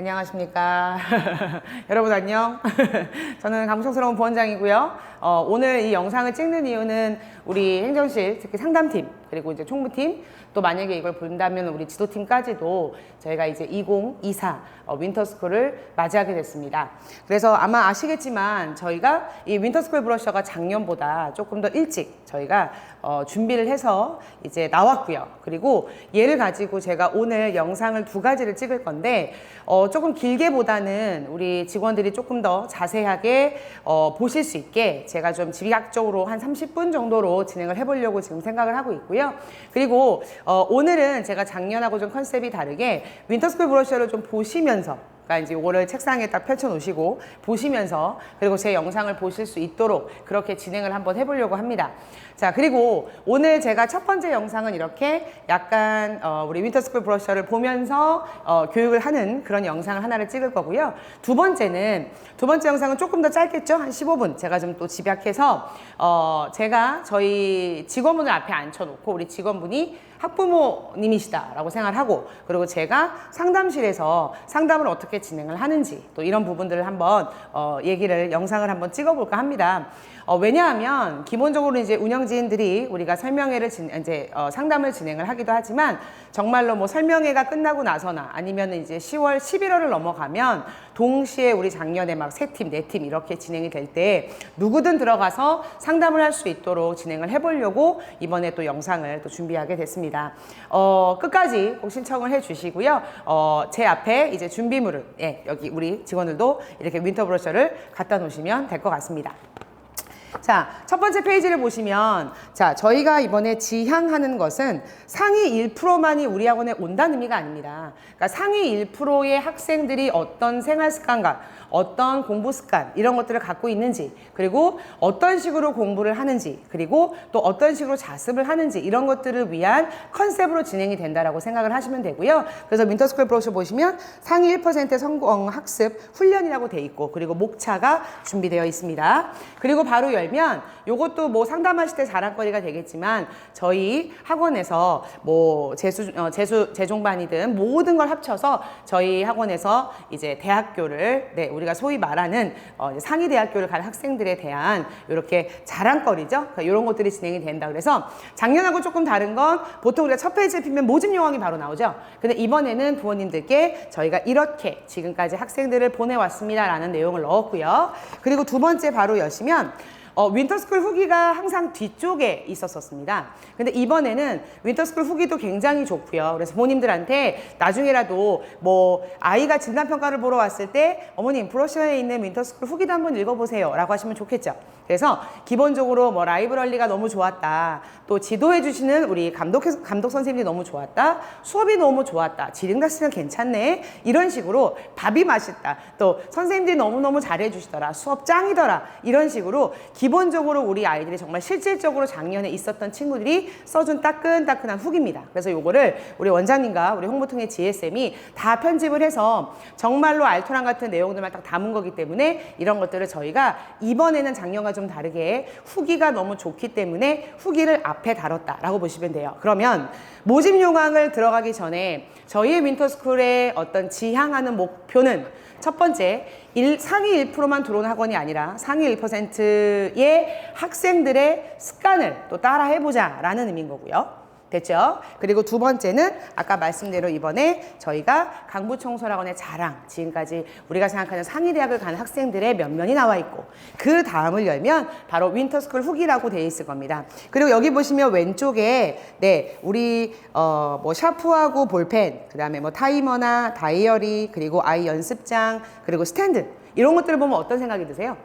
안녕하십니까. 여러분 안녕. 저는 감성스러운 부원장이고요. 오늘 이 영상을 찍는 이유는 우리 행정실, 특히 상담팀, 그리고 이제 총무팀, 또 만약에 이걸 본다면 우리 지도팀까지도 저희가 이제 2024 윈터스쿨을 맞이하게 됐습니다. 그래서 아마 아시겠지만 저희가 이 윈터스쿨 브러셔가 작년보다 조금 더 일찍 저희가 준비를 해서 이제 나왔고요. 그리고 얘를 가지고 제가 오늘 영상을 두 가지를 찍을 건데 조금 길게보다는 우리 직원들이 조금 더 자세하게 보실 수 있게 제가 좀 집약적으로 한 30분 정도로 진행을 해보려고 지금 생각을 하고 있고요. 그리고 오늘은 제가 작년하고 좀 컨셉이 다르게 윈터스쿨 브러셔를 좀 보시면서, 그러니까 이제 이거를 책상에 딱 펼쳐 놓으시고 보시면서, 그리고 제 영상을 보실 수 있도록 그렇게 진행을 한번 해보려고 합니다. 자, 그리고 오늘 제가 첫 번째 영상은 이렇게 약간 우리 윈터스쿨 브러셔를 보면서 교육을 하는 그런 영상을 하나를 찍을 거고요. 두 번째 영상은 조금 더 짧겠죠? 한 15분 제가 좀 또 집약해서 제가 저희 직원분을 앞에 앉혀놓고 우리 직원분이 학부모님이시다라고 생각을 하고, 그리고 제가 상담실에서 상담을 어떻게 진행을 하는지 또 이런 부분들을 한번 영상을 한번 찍어볼까 합니다. 왜냐하면 기본적으로 이제 운영진들이 우리가 설명회를 상담을 진행을 하기도 하지만, 정말로 뭐 설명회가 끝나고 나서나 아니면 이제 10월, 11월을 넘어가면 동시에 우리 작년에 막 3팀, 4팀 이렇게 진행이 될 때 누구든 들어가서 상담을 할 수 있도록 진행을 해보려고 이번에 또 영상을 또 준비하게 됐습니다. 끝까지 꼭 신청을 해 주시고요. 제 앞에 이제 준비물을, 여기 우리 직원들도 이렇게 윈터 브러셔를 갖다 놓으시면 될 것 같습니다. 자, 첫 번째 페이지를 보시면, 자, 저희가 이번에 지향하는 것은 상위 1%만이 우리 학원에 온다는 의미가 아닙니다. 그러니까 상위 1%의 학생들이 어떤 생활 습관과 어떤 공부 습관, 이런 것들을 갖고 있는지, 그리고 어떤 식으로 공부를 하는지, 그리고 또 어떤 식으로 자습을 하는지, 이런 것들을 위한 컨셉으로 진행이 된다라고 생각을 하시면 되고요. 그래서 윈터스쿨 브로셔 보시면 상위 1%의 성공 학습 훈련이라고 돼 있고, 그리고 목차가 준비되어 있습니다. 그리고 바로 열면 요것도 뭐 상담하실 때 자랑거리가 되겠지만, 저희 학원에서 뭐 재종반이든 모든 걸 합쳐서 저희 학원에서 이제 대학교를, 우리가 소위 말하는 상위 대학교를 간 학생들에 대한 이렇게 자랑거리죠. 그러니까 이런 것들이 진행이 된다. 그래서 작년하고 조금 다른 건, 보통 우리가 첫 페이지에 피면 모집 요강이 바로 나오죠. 근데 이번에는 부모님들께 저희가 이렇게 지금까지 학생들을 보내왔습니다라는 내용을 넣었고요. 그리고 두 번째 바로 여시면 윈터스쿨 후기가 항상 뒤쪽에 있었습니다. 근데 이번에는 윈터스쿨 후기도 굉장히 좋고요. 그래서 부모님들한테 나중에라도 뭐 아이가 진단평가를 보러 왔을 때 어머님 브로셔에 있는 윈터스쿨 후기도 한번 읽어보세요 라고 하시면 좋겠죠. 그래서 기본적으로 뭐 라이브러리가 너무 좋았다, 또 지도해 주시는 우리 감독 선생님이 너무 좋았다, 수업이 너무 좋았다, 지능다스는 괜찮네, 이런 식으로 밥이 맛있다, 또 선생님들이 너무너무 잘해 주시더라, 수업 짱이더라, 이런 식으로 기본적으로 우리 아이들이 정말 실질적으로 작년에 있었던 친구들이 써준 따끈따끈한 후기입니다. 그래서 요거를 우리 원장님과 우리 홍보통의 지혜쌤이 다 편집을 해서 정말로 알토란 같은 내용들만 딱 담은 거기 때문에, 이런 것들을 저희가 이번에는 작년과 좀 다르게 후기가 너무 좋기 때문에 후기를 앞에 다뤘다라고 보시면 돼요. 그러면 모집 요강을 들어가기 전에 저희의 윈터스쿨의 어떤 지향하는 목표는, 첫 번째, 상위 1%만 들어오는 학원이 아니라 상위 1%의 학생들의 습관을 또 따라 해보자 라는 의미인 거고요. 됐죠? 그리고 두 번째는 아까 말씀대로 이번에 저희가 강부청소학원의 자랑, 지금까지 우리가 생각하는 상위 대학을 가는 학생들의 면면이 나와 있고, 그 다음을 열면 바로 윈터스쿨 후기라고 되어 있을 겁니다. 그리고 여기 보시면 왼쪽에 우리 뭐 샤프하고 볼펜, 그 다음에 뭐 타이머나 다이어리, 그리고 아이 연습장, 그리고 스탠드, 이런 것들을 보면 어떤 생각이 드세요?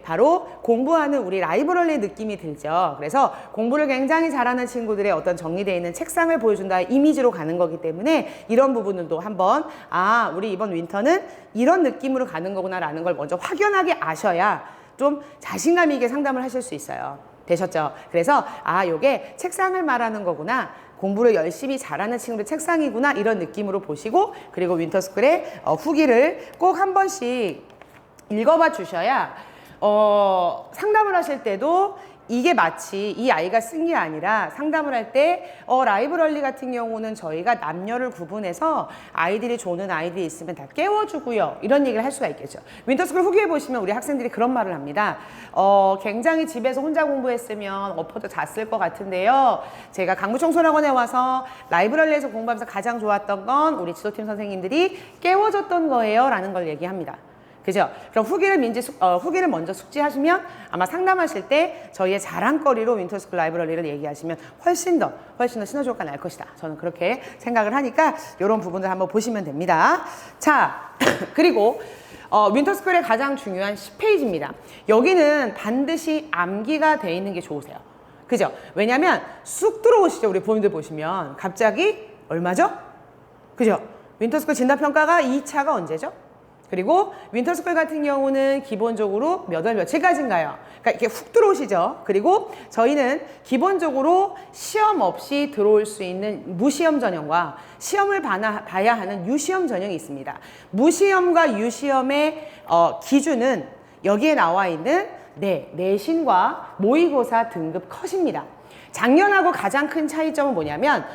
바로 공부하는 우리 라이브러리 느낌이 들죠. 그래서 공부를 굉장히 잘하는 친구들의 어떤 정리되어 있는 책상을 보여준다 이미지로 가는 거기 때문에, 이런 부분들도 한번 우리 이번 윈터는 이런 느낌으로 가는 거구나 라는 걸 먼저 확연하게 아셔야 좀 자신감 있게 상담을 하실 수 있어요. 되셨죠? 그래서 요게 책상을 말하는 거구나, 공부를 열심히 잘하는 친구들 책상이구나, 이런 느낌으로 보시고, 그리고 윈터스쿨의 후기를 꼭 한 번씩 읽어봐 주셔야 상담을 하실 때도 이게 마치 이 아이가 쓴 게 아니라 상담을 할 때 라이브러리 같은 경우는 저희가 남녀를 구분해서 아이들이 조는 아이들이 있으면 다 깨워주고요. 이런 얘기를 할 수가 있겠죠. 윈터스쿨 후기에 보시면 우리 학생들이 그런 말을 합니다. 굉장히 집에서 혼자 공부했으면 엎어져 잤을 것 같은데요. 제가 강부청소년원에 와서 라이브러리에서 공부하면서 가장 좋았던 건 우리 지도팀 선생님들이 깨워줬던 거예요. 라는 걸 얘기합니다. 그죠? 그럼 후기를 먼저 숙지하시면 아마 상담하실 때 저희의 자랑거리로 윈터스쿨 라이브러리를 얘기하시면 훨씬 더 시너지 효과가 날 것이다. 저는 그렇게 생각을 하니까 이런 부분들 한번 보시면 됩니다. 자, 그리고 윈터스쿨의 가장 중요한 10페이지입니다. 여기는 반드시 암기가 돼 있는 게 좋으세요. 그죠? 왜냐면 쑥 들어오시죠. 우리 부모님들 보시면 갑자기 얼마죠? 그죠? 윈터스쿨 진단평가가 2차가 언제죠? 그리고 윈터스쿨 같은 경우는 기본적으로 몇 월 며칠까지인가요? 그러니까 이렇게 훅 들어오시죠. 그리고 저희는 기본적으로 시험 없이 들어올 수 있는 무시험 전형과 시험을 봐야 하는 유시험 전형이 있습니다. 무시험과 유시험의 기준은 여기에 나와 있는 내신과 모의고사 등급 컷입니다. 작년하고 가장 큰 차이점은 뭐냐면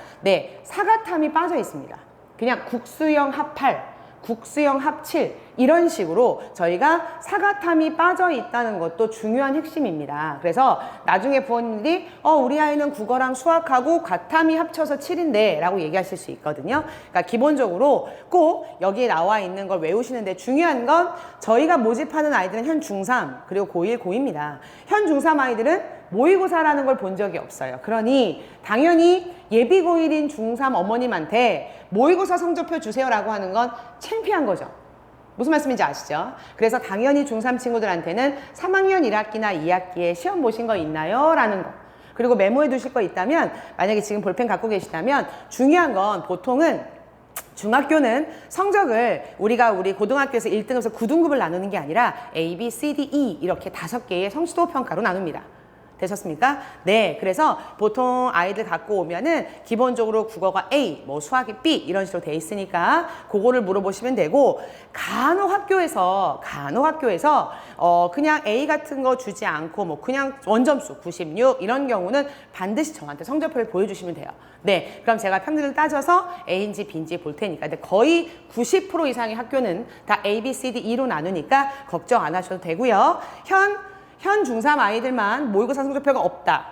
사과탐이 빠져 있습니다. 그냥 국수형 합8, 국수형 합7 이런 식으로 저희가 사과탐이 빠져 있다는 것도 중요한 핵심입니다. 그래서 나중에 부모님들이 우리 아이는 국어랑 수학하고 과탐이 합쳐서 7인데 라고 얘기하실 수 있거든요. 그러니까 기본적으로 꼭 여기에 나와 있는 걸 외우시는데 중요한 건 저희가 모집하는 아이들은 현 중3 그리고 고1, 고2입니다. 현 중3 아이들은 모의고사라는 걸 본 적이 없어요. 그러니 당연히 예비 고1인 중3 어머님한테 모의고사 성적표 주세요라고 하는 건 창피한 거죠. 무슨 말씀인지 아시죠? 그래서 당연히 중3 친구들한테는 3학년 1학기나 2학기에 시험 보신 거 있나요? 라는 거. 그리고 메모해 두실 거 있다면 만약에 지금 볼펜 갖고 계시다면 중요한 건 보통은 중학교는 성적을 우리 고등학교에서 1등급에서 9등급을 나누는 게 아니라 A, B, C, D, E 이렇게 5개의 성취도 평가로 나눕니다. 되셨습니까? 네, 그래서 보통 아이들 갖고 오면은 기본적으로 국어가 A, 수학이 B 이런 식으로 돼 있으니까 그거를 물어보시면 되고 간혹 학교에서 그냥 A 같은 거 주지 않고 그냥 원점수 96 이런 경우는 반드시 저한테 성적표를 보여주시면 돼요. 네, 그럼 제가 평균을 따져서 A인지 B인지 볼 테니까. 근데 거의 90% 이상의 학교는 다 A, B, C, D, E로 나누니까 걱정 안 하셔도 되고요. 현 중3 아이들만 모의고사 성적표가 없다.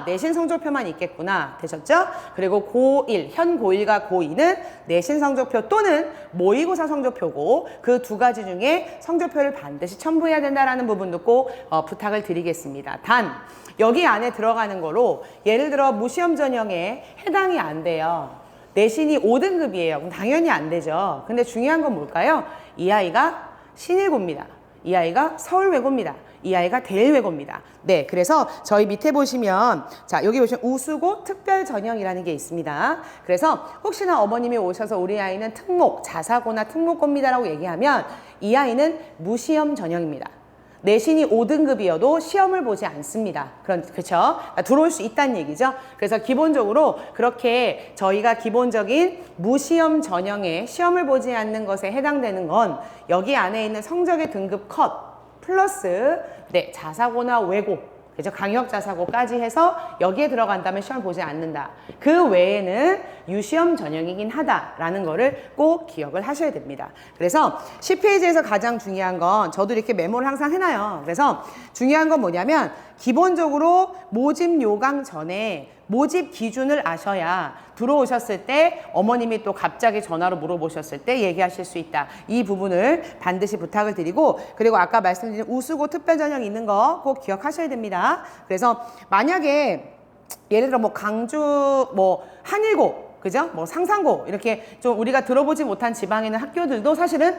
내신 성적표만 있겠구나. 되셨죠? 그리고 고1, 현 고1과 고2는 내신 성적표 또는 모의고사 성적표고 그 두 가지 중에 성적표를 반드시 첨부해야 된다는 부분도 꼭 부탁을 드리겠습니다. 단, 여기 안에 들어가는 거로 예를 들어 무시험 전형에 해당이 안 돼요. 내신이 5등급이에요. 그럼 당연히 안 되죠. 근데 중요한 건 뭘까요? 이 아이가 신일고입니다. 이 아이가 서울외고입니다. 이 아이가 대일외고입니다. 네, 그래서 저희 밑에 보시면 여기 보시면 우수고 특별 전형이라는 게 있습니다. 그래서 혹시나 어머님이 오셔서 우리 아이는 자사고나 특목고입니다라고 얘기하면 이 아이는 무시험 전형입니다. 내신이 5등급이어도 시험을 보지 않습니다. 그렇죠? 들어올 수 있다는 얘기죠. 그래서 기본적으로 그렇게 저희가 기본적인 무시험 전형에 시험을 보지 않는 것에 해당되는 건 여기 안에 있는 성적의 등급 컷 플러스 자사고나 외고, 그죠? 강역 자사고까지 해서 여기에 들어간다면 시험 보지 않는다. 그 외에는 유시험 전형이긴 하다라는 거를 꼭 기억을 하셔야 됩니다. 그래서 10페이지에서 가장 중요한 건 저도 이렇게 메모를 항상 해놔요. 그래서 중요한 건 뭐냐면 기본적으로 모집 요강 전에 모집 기준을 아셔야 들어오셨을 때 어머님이 또 갑자기 전화로 물어보셨을 때 얘기하실 수 있다. 이 부분을 반드시 부탁을 드리고 그리고 아까 말씀드린 우수고 특별전형 있는 거 꼭 기억하셔야 됩니다. 그래서 만약에 예를 들어 강주 한일고 그죠? 상상고 이렇게 좀 우리가 들어보지 못한 지방에 있는 학교들도 사실은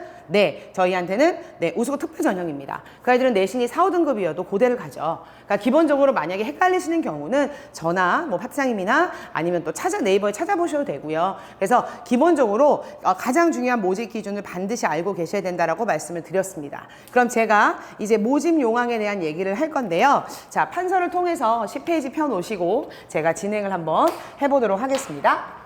저희한테는 우수고 특별 전형입니다. 그 아이들은 내신이 4, 5등급이어도 고대를 가죠. 그러니까 기본적으로 만약에 헷갈리시는 경우는 저나 파트장님이나 아니면 또 네이버에 찾아보셔도 되고요. 그래서 기본적으로 가장 중요한 모집 기준을 반드시 알고 계셔야 된다라고 말씀을 드렸습니다. 그럼 제가 이제 모집 용항에 대한 얘기를 할 건데요. 자, 판서를 통해서 10페이지 펴놓으시고 제가 진행을 한번 해보도록 하겠습니다.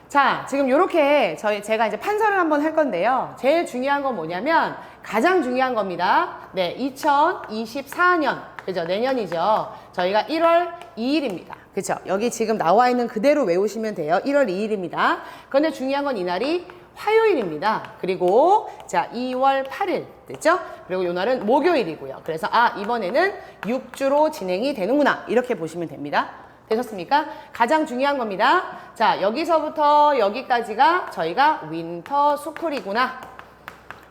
자, 지금 이렇게 제가 이제 판서를 한번 할 건데요. 제일 중요한 건 뭐냐면, 가장 중요한 겁니다. 네, 2024년. 그죠? 내년이죠. 저희가 1월 2일입니다. 그죠? 여기 지금 나와 있는 그대로 외우시면 돼요. 1월 2일입니다. 그런데 중요한 건 이날이 화요일입니다. 그리고 자, 2월 8일 됐죠? 그리고 이 날은 목요일이고요. 그래서 이번에는 6주로 진행이 되는구나. 이렇게 보시면 됩니다. 되셨습니까? 가장 중요한 겁니다. 자, 여기서부터 여기까지가 저희가 윈터 스쿨이구나.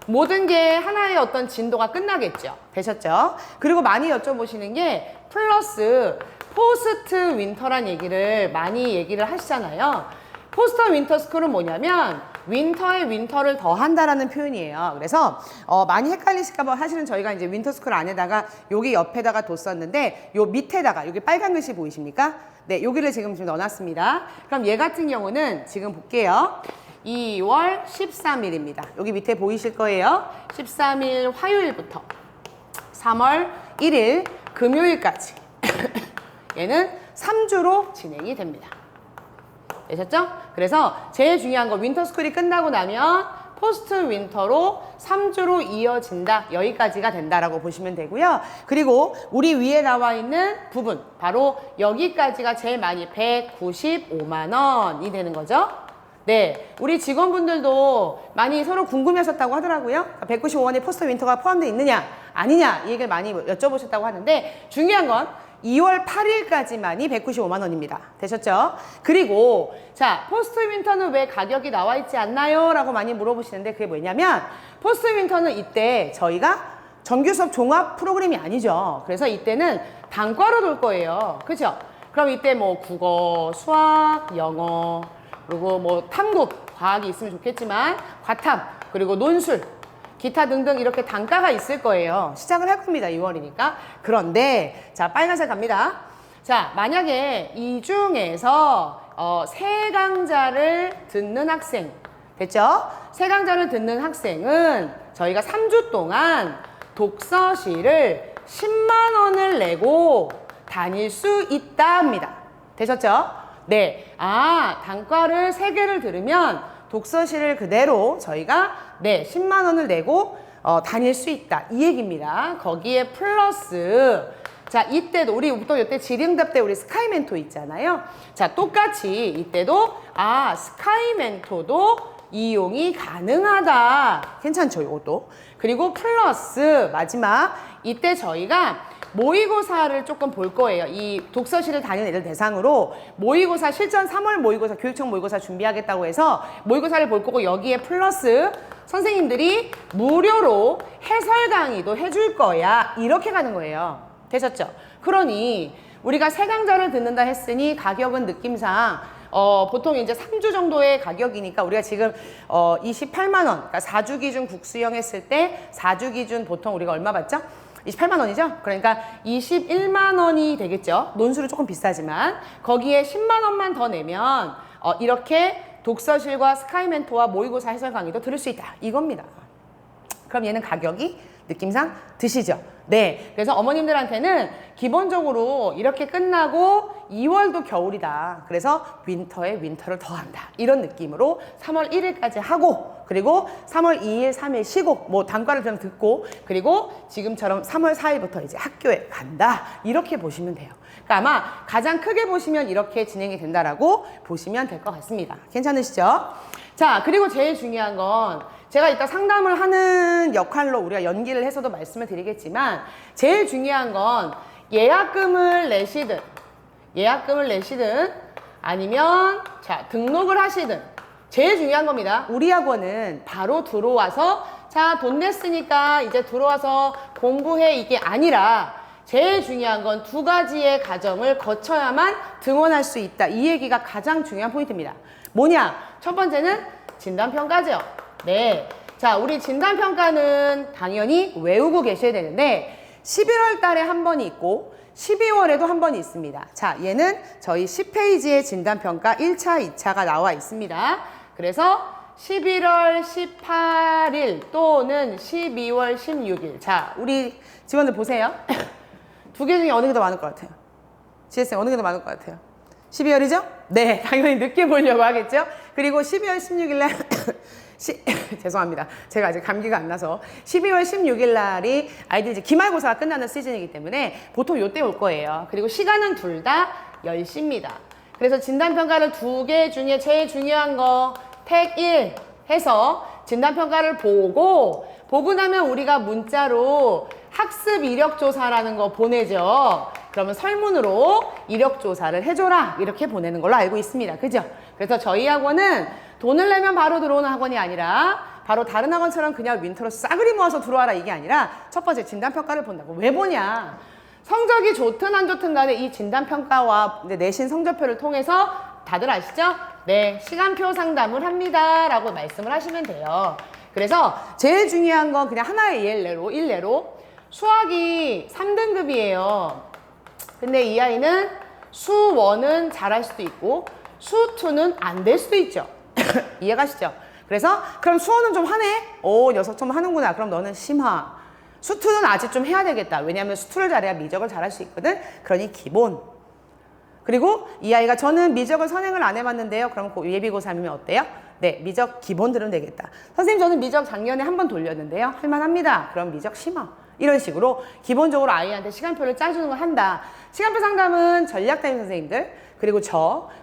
모든 게 하나의 어떤 진도가 끝나겠죠. 되셨죠? 그리고 많이 여쭤보시는 게 플러스 포스트 윈터란 얘기를 많이 얘기를 하시잖아요. 포스트 윈터 스쿨은 뭐냐면 윈터에 윈터를 더한다라는 표현이에요. 그래서 많이 헷갈리실까봐 사실은 저희가 이제 윈터 스쿨 안에다가 여기 옆에다가 뒀었는데 요 밑에다가 여기 빨간 글씨 보이십니까? 네, 여기를 지금 넣어놨습니다. 그럼 얘 같은 경우는 지금 볼게요. 2월 13일입니다. 여기 밑에 보이실 거예요. 13일 화요일부터 3월 1일 금요일까지 얘는 3주로 진행이 됩니다. 되셨죠? 그래서 제일 중요한 거 윈터스쿨이 끝나고 나면 포스트 윈터로 3주로 이어진다. 여기까지가 된다라고 보시면 되고요. 그리고 우리 위에 나와 있는 부분 바로 여기까지가 제일 많이 195만 원이 되는 거죠. 네, 우리 직원분들도 많이 서로 궁금해하셨다고 하더라고요. 195원에 포스트 윈터가 포함되어 있느냐 아니냐 이 얘기를 많이 여쭤보셨다고 하는데 중요한 건 2월 8일까지만이 195만 원입니다. 되셨죠? 그리고 자, 포스트 윈터는 왜 가격이 나와 있지 않나요? 라고 많이 물어보시는데 그게 뭐냐면 포스트 윈터는 이때 저희가 정규 수업 종합 프로그램이 아니죠. 그래서 이때는 단과로 돌 거예요. 그죠? 그럼 이때 뭐 국어, 수학, 영어 그리고 뭐 탐구, 과학이 있으면 좋겠지만 과탐, 그리고 논술, 기타 등등 이렇게 단과가 있을 거예요. 시작을 할 겁니다. 2월이니까. 그런데 자, 빨간색 갑니다. 자, 만약에 이 중에서 세 강좌를 듣는 학생 됐죠? 세 강좌를 듣는 학생은 저희가 3주 동안 독서실을 10만 원을 내고 다닐 수 있다 합니다. 되셨죠? 네. 단과를 3개를 들으면 독서실을 그대로 저희가 10만 원을 내고 다닐 수 있다. 이 얘기입니다. 거기에 플러스 자, 이때도 우리 또 이때 질의응답 때 우리 스카이멘토 있잖아요. 자, 똑같이 이때도 스카이멘토도 이용이 가능하다. 괜찮죠, 이것도. 그리고 플러스 마지막 이때 저희가 모의고사를 조금 볼 거예요. 이 독서실을 다니는 애들 대상으로 모의고사 실전 3월 모의고사 교육청 모의고사 준비하겠다고 해서 모의고사를 볼 거고 여기에 플러스 선생님들이 무료로 해설 강의도 해줄 거야. 이렇게 가는 거예요. 되셨죠? 그러니 우리가 세 강좌를 듣는다 했으니 가격은 느낌상 보통 이제 3주 정도의 가격이니까 우리가 지금 28만 원, 그러니까 4주 기준 국수형 했을 때 4주 기준 보통 우리가 얼마 받죠? 28만 원이죠? 그러니까 21만 원이 되겠죠? 논술은 조금 비싸지만 거기에 10만 원만 더 내면 이렇게 독서실과 스카이멘토와 모의고사 해설 강의도 들을 수 있다. 이겁니다. 그럼 얘는 가격이 느낌상 드시죠? 네. 그래서 어머님들한테는 기본적으로 이렇게 끝나고 2월도 겨울이다. 그래서 윈터에 윈터를 더한다. 이런 느낌으로 3월 1일까지 하고 그리고 3월 2일, 3일 쉬고 뭐 단과를 좀 듣고 그리고 지금처럼 3월 4일부터 이제 학교에 간다. 이렇게 보시면 돼요. 그러니까 아마 가장 크게 보시면 이렇게 진행이 된다라고 보시면 될 것 같습니다. 괜찮으시죠? 자, 그리고 제일 중요한 건 제가 이따 상담을 하는 역할로 우리가 연기를 해서도 말씀을 드리겠지만 제일 중요한 건 예약금을 내시든 아니면 자 등록을 하시든 제일 중요한 겁니다. 우리 학원은 바로 들어와서 자 돈 냈으니까 이제 들어와서 공부해 이게 아니라 제일 중요한 건 2가지의 과정을 거쳐야만 등원할 수 있다. 이 얘기가 가장 중요한 포인트입니다. 뭐냐? 첫 번째는 진단평가죠. 네. 자, 우리 진단평가는 당연히 외우고 계셔야 되는데 11월 달에 한 번이 있고 12월에도 한 번이 있습니다. 자, 얘는 저희 10페이지의 진단평가 1차, 2차가 나와 있습니다. 그래서 11월 18일 또는 12월 16일. 자, 우리 직원들 보세요. 2개 중에 어느 게 더 많을 것 같아요? GSM 어느 게 더 많을 것 같아요? 12월이죠? 네, 당연히 늦게 보려고 하겠죠? 그리고 12월 16일 날 죄송합니다. 제가 아직 감기가 안 나서 12월 16일 날이 아이들 이제 기말고사가 끝나는 시즌이기 때문에 보통 요때 올 거예요. 그리고 시간은 둘 다 10시입니다. 그래서 진단평가를 2개 중에 제일 중요한 거 택 1 해서 진단평가를 보고 나면 우리가 문자로 학습 이력조사라는 거 보내죠. 그러면 설문으로 이력조사를 해줘라 이렇게 보내는 걸로 알고 있습니다. 그죠? 그래서 저희 학원은 돈을 내면 바로 들어오는 학원이 아니라 바로 다른 학원처럼 그냥 윈터로 싸그리 모아서 들어와라 이게 아니라 첫 번째 진단평가를 본다고. 왜 보냐? 성적이 좋든 안 좋든 간에 이 진단평가와 내신 성적표를 통해서 다들 아시죠? 네, 시간표 상담을 합니다 라고 말씀을 하시면 돼요. 그래서 제일 중요한 건 그냥 하나의 일례로 수학이 3등급이에요. 근데 이 아이는 수1은 잘할 수도 있고 수2는 안 될 수도 있죠. 이해가시죠? 그래서 그럼 수어는 좀 하네? 오, 녀석 좀 하는구나. 그럼 너는 심화. 수2는 아직 좀 해야 되겠다. 왜냐하면 수2를 잘해야 미적을 잘할 수 있거든. 그러니 기본. 그리고 이 아이가 저는 미적을 선행을 안 해봤는데요. 그럼 예비고3이면 어때요? 네, 미적 기본 들으면 되겠다. 선생님 저는 미적 작년에 한 번 돌렸는데요. 할만합니다. 그럼 미적 심화. 이런 식으로 기본적으로 아이한테 시간표를 짜주는 걸 한다. 시간표 상담은 전략담임 선생님들 그리고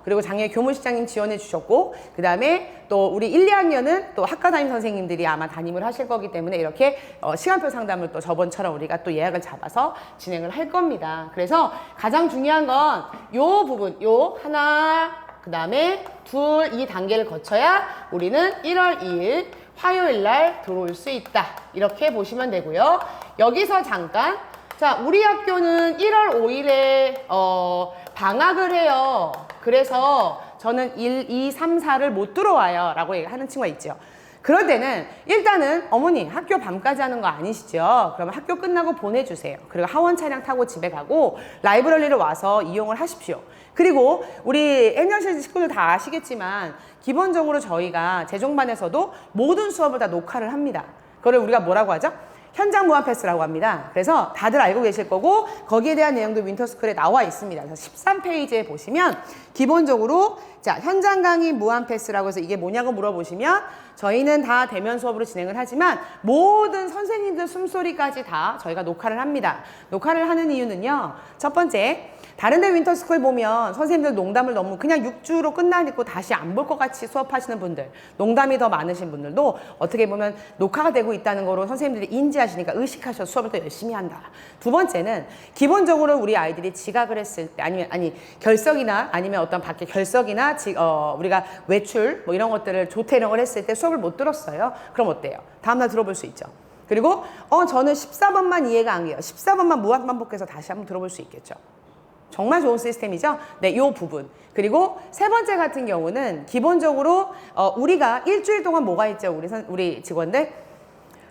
그리고 작년에 교무실장님 지원해 주셨고 그 다음에 또 우리 1, 2학년은 또 학과담임 선생님들이 아마 담임을 하실 거기 때문에 이렇게 시간표 상담을 또 저번처럼 우리가 또 예약을 잡아서 진행을 할 겁니다. 그래서 가장 중요한 건 요 부분, 요 하나, 그 다음에 둘, 이 단계를 거쳐야 우리는 1월 2일 화요일 날 들어올 수 있다. 이렇게 보시면 되고요. 여기서 잠깐 자, 우리 학교는 1월 5일에 방학을 해요. 그래서 저는 1, 2, 3, 4를 못 들어와요 라고 하는 친구가 있죠. 그럴 때는 일단은 어머니 학교 밤까지 하는 거 아니시죠? 그러면 학교 끝나고 보내주세요. 그리고 하원 차량 타고 집에 가고 라이브러리를 와서 이용을 하십시오. 그리고 우리 행정실 식구들 다 아시겠지만 기본적으로 저희가 재종반에서도 모든 수업을 다 녹화를 합니다. 그걸 우리가 뭐라고 하죠? 현장 무한 패스라고 합니다. 그래서 다들 알고 계실 거고 거기에 대한 내용도 윈터스쿨에 나와 있습니다. 그래서 13페이지에 보시면 기본적으로 자 현장 강의 무한 패스라고 해서 이게 뭐냐고 물어보시면 저희는 다 대면 수업으로 진행을 하지만 모든 선생님들 숨소리까지 다 저희가 녹화를 합니다. 녹화를 하는 이유는요. 첫 번째 다른 데 윈터스쿨 보면 선생님들 농담을 너무 그냥 6주로 끝나니까 다시 안 볼 것 같이 수업하시는 분들 농담이 더 많으신 분들도 어떻게 보면 녹화가 되고 있다는 거로 선생님들이 인지하시니까 의식하셔서 수업을 더 열심히 한다. 두 번째는 기본적으로 우리 아이들이 지각을 했을 때 아니 결석이나 아니면 어떤 밖에 결석이나 우리가 외출 뭐 이런 것들을 조퇴령을 했을 때 수업을 못 들었어요. 그럼 어때요? 다음날 들어볼 수 있죠. 그리고 저는 14번만 이해가 안 돼요. 14번만 무한 반복해서 다시 한번 들어볼 수 있겠죠. 정말 좋은 시스템이죠. 네, 요 부분. 그리고 세 번째 같은 경우는 기본적으로 우리가 일주일 동안 뭐가 있죠? 우리 직원들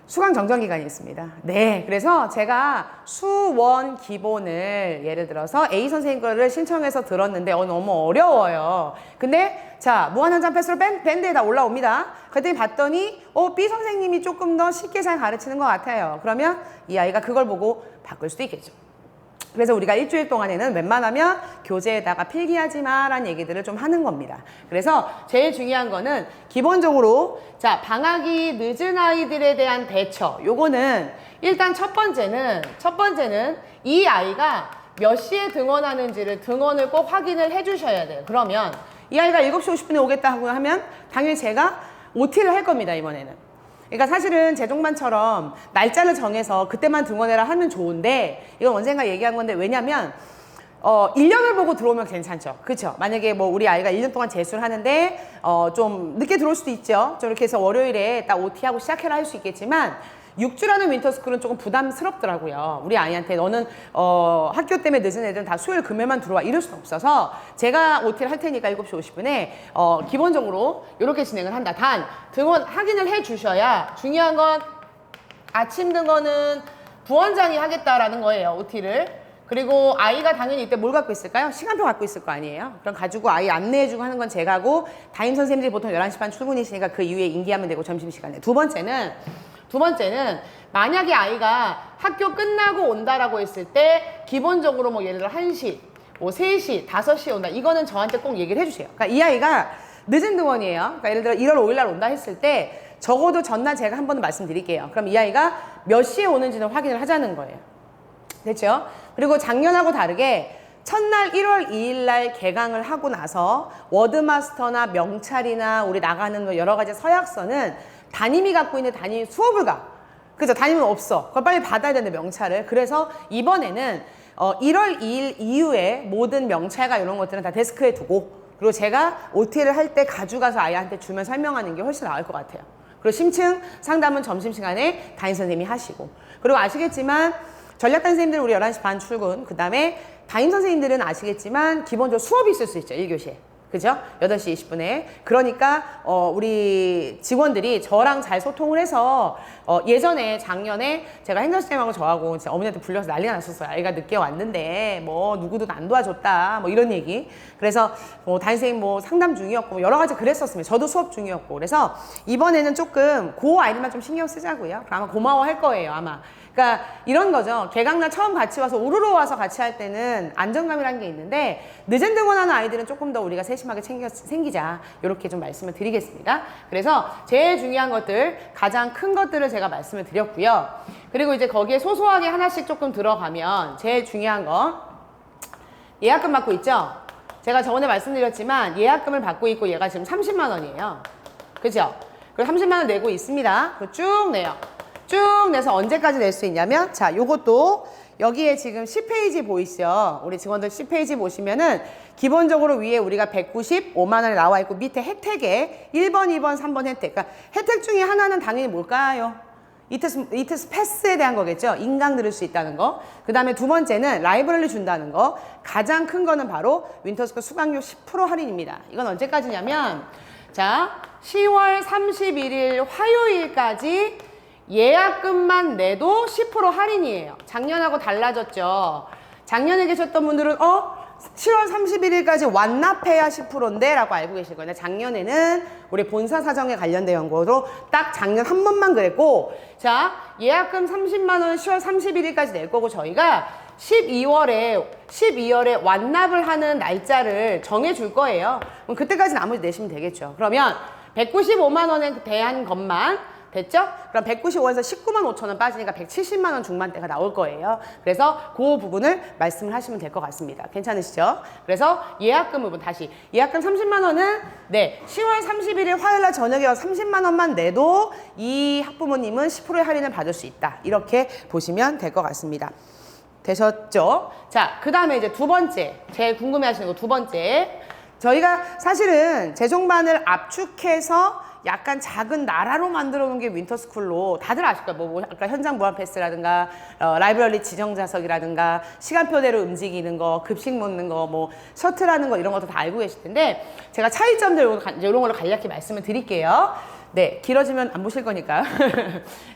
수강 정정 기간이 있습니다. 네, 그래서 제가 수1 기본을 예를 들어서 A 선생님 거를 신청해서 들었는데 너무 어려워요. 근데 자 무한현장 패스로 밴드에 다 올라옵니다. 그랬더니 봤더니 B 선생님이 조금 더 쉽게 잘 가르치는 것 같아요. 그러면 이 아이가 그걸 보고 바꿀 수도 있겠죠. 그래서 우리가 일주일 동안에는 웬만하면 교재에다가 필기하지 마라는 얘기들을 좀 하는 겁니다. 그래서 제일 중요한 거는 기본적으로 자 방학이 늦은 아이들에 대한 대처 요거는 일단 첫 번째는 이 아이가 몇 시에 등원하는지를 등원을 꼭 확인을 해 주셔야 돼요. 그러면 이 아이가 7시 50분에 오겠다 하고 하면 당연히 제가 OT를 할 겁니다. 이번에는. 그러니까 사실은 재종반처럼 날짜를 정해서 그때만 등원해라 하면 좋은데 이건 언젠가 얘기한 건데 왜냐면 1년을 보고 들어오면 괜찮죠. 그렇죠? 만약에 뭐 우리 아이가 1년 동안 재수를 하는데 좀 늦게 들어올 수도 있죠. 좀 이렇게 해서 월요일에 딱 OT하고 시작해라 할 수 있겠지만 6주라는 윈터스쿨은 조금 부담스럽더라고요. 우리 아이한테 너는 학교 때문에 늦은 애들은 다 수요일 금요일만 들어와 이럴 수는 없어서 제가 OT를 할 테니까 7시 50분에 기본적으로 이렇게 진행을 한다. 단 등원 확인을 해 주셔야 중요한 건 아침 등원은 부원장이 하겠다라는 거예요. OT를. 그리고 아이가 당연히 이때 뭘 갖고 있을까요? 시간표 갖고 있을 거 아니에요? 그럼 가지고 아이 안내해주고 하는 건 제가 하고 담임 선생님들이 보통 11시 반 출근이시니까 그 이후에 인계하면 되고 점심시간에. 두 번째는 만약에 아이가 학교 끝나고 온다라고 했을 때 기본적으로 뭐 예를 들어 1시, 뭐 3시, 5시에 온다. 이거는 저한테 꼭 얘기를 해주세요. 그러니까 이 아이가 늦은 등원이에요. 그러니까 예를 들어 1월 5일 날 온다 했을 때 적어도 전날 제가 한 번 더 말씀드릴게요. 그럼 이 아이가 몇 시에 오는지는 확인을 하자는 거예요. 됐죠? 그리고 작년하고 다르게 첫날 1월 2일 날 개강을 하고 나서 워드마스터나 명찰이나 우리 나가는 뭐 여러 가지 서약서는 담임이 갖고 있는 담임 수업을 가. 그죠? 담임은 없어. 그걸 빨리 받아야 되는데 명찰을. 그래서 이번에는 1월 2일 이후에 모든 명찰과 이런 것들은 다 데스크에 두고 그리고 제가 OT를 할 때 가져가서 아이한테 주면 설명하는 게 훨씬 나을 것 같아요. 그리고 심층 상담은 점심시간에 담임선생님이 하시고 그리고 아시겠지만 전략단 선생님들은 우리 11시 반 출근 그 다음에 담임선생님들은 아시겠지만 기본적으로 수업이 있을 수 있죠. 1교시에. 그죠? 8시 20분에. 그러니까 우리 직원들이 저랑 잘 소통을 해서 예전에 작년에 제가 행정쌤하고 저하고 진짜 어머니한테 불려서 난리가 났었어요. 아이가 늦게 왔는데 뭐 누구도 안 도와줬다 뭐 이런 얘기. 그래서 뭐 담임선생님 뭐 상담 중이었고 여러 가지 그랬었습니다. 저도 수업 중이었고. 그래서 이번에는 조금 그 아이들만 좀 신경 쓰자고요. 아마 고마워할 거예요. 아마. 그러니까 이런 거죠. 개강날 처음 같이 와서 우르르 와서 같이 할 때는 안정감이라는 게 있는데 늦은 등원하는 아이들은 조금 더 우리가 세심하게 챙기자 이렇게 좀 말씀을 드리겠습니다. 그래서 제일 중요한 것들 가장 큰 것들을 제가 말씀을 드렸고요. 그리고 이제 거기에 소소하게 하나씩 조금 들어가면 제일 중요한 거 예약금 받고 있죠? 제가 저번에 말씀드렸지만 예약금을 받고 있고 얘가 지금 30만 원이에요. 그죠? 그리고 30만 원 내고 있습니다. 그거 쭉 내요. 쭉 내서 언제까지 낼 수 있냐면 자 요것도 여기에 지금 10페이지 보이시죠? 우리 직원들 10페이지 보시면은 기본적으로 위에 우리가 195만 원이 나와 있고 밑에 혜택에 1번, 2번, 3번 혜택. 그러니까 혜택 중에 하나는 당연히 뭘까요? 이트스 패스에 대한 거겠죠. 인강 들을 수 있다는 거. 그 다음에 두 번째는 라이브러리 준다는 거. 가장 큰 거는 바로 윈터스쿨 수강료 10% 할인입니다. 이건 언제까지냐면 자 10월 31일 화요일까지 예약금만 내도 10% 할인이에요. 작년하고 달라졌죠. 작년에 계셨던 분들은 10월 31일까지 완납해야 10%인데 라고 알고 계실 거예요. 작년에는 우리 본사 사정에 관련된 연구로 딱 작년 한 번만 그랬고 자 예약금 30만 원 10월 31일까지 낼 거고 저희가 12월에 완납을 하는 날짜를 정해줄 거예요. 그럼 그때까지 나머지 내시면 되겠죠. 그러면 195만 원에 대한 것만 됐죠? 그럼 195원에서 19만 5천 원 빠지니까 170만 원 중반대가 나올 거예요. 그래서 그 부분을 말씀을 하시면 될 것 같습니다. 괜찮으시죠? 그래서 예약금 부분 다시 예약금 30만 원은 네 10월 31일 화요일 날 저녁에 30만 원만 내도 이 학부모님은 10%의 할인을 받을 수 있다. 이렇게 보시면 될 것 같습니다. 되셨죠? 자, 그 다음에 이제 두 번째 제일 궁금해하시는 거 두 번째 저희가 사실은 재종반을 압축해서 약간 작은 나라로 만들어 놓은 게 윈터스쿨로 다들 아실 거예요. 뭐 아까 현장 무한 패스라든가 라이브러리 지정 좌석이라든가 시간표대로 움직이는 거, 급식 먹는 거, 뭐 셔틀하는 거 이런 것도 다 알고 계실 텐데 제가 차이점들 이런 걸로 간략히 말씀을 드릴게요. 네, 길어지면 안 보실 거니까요.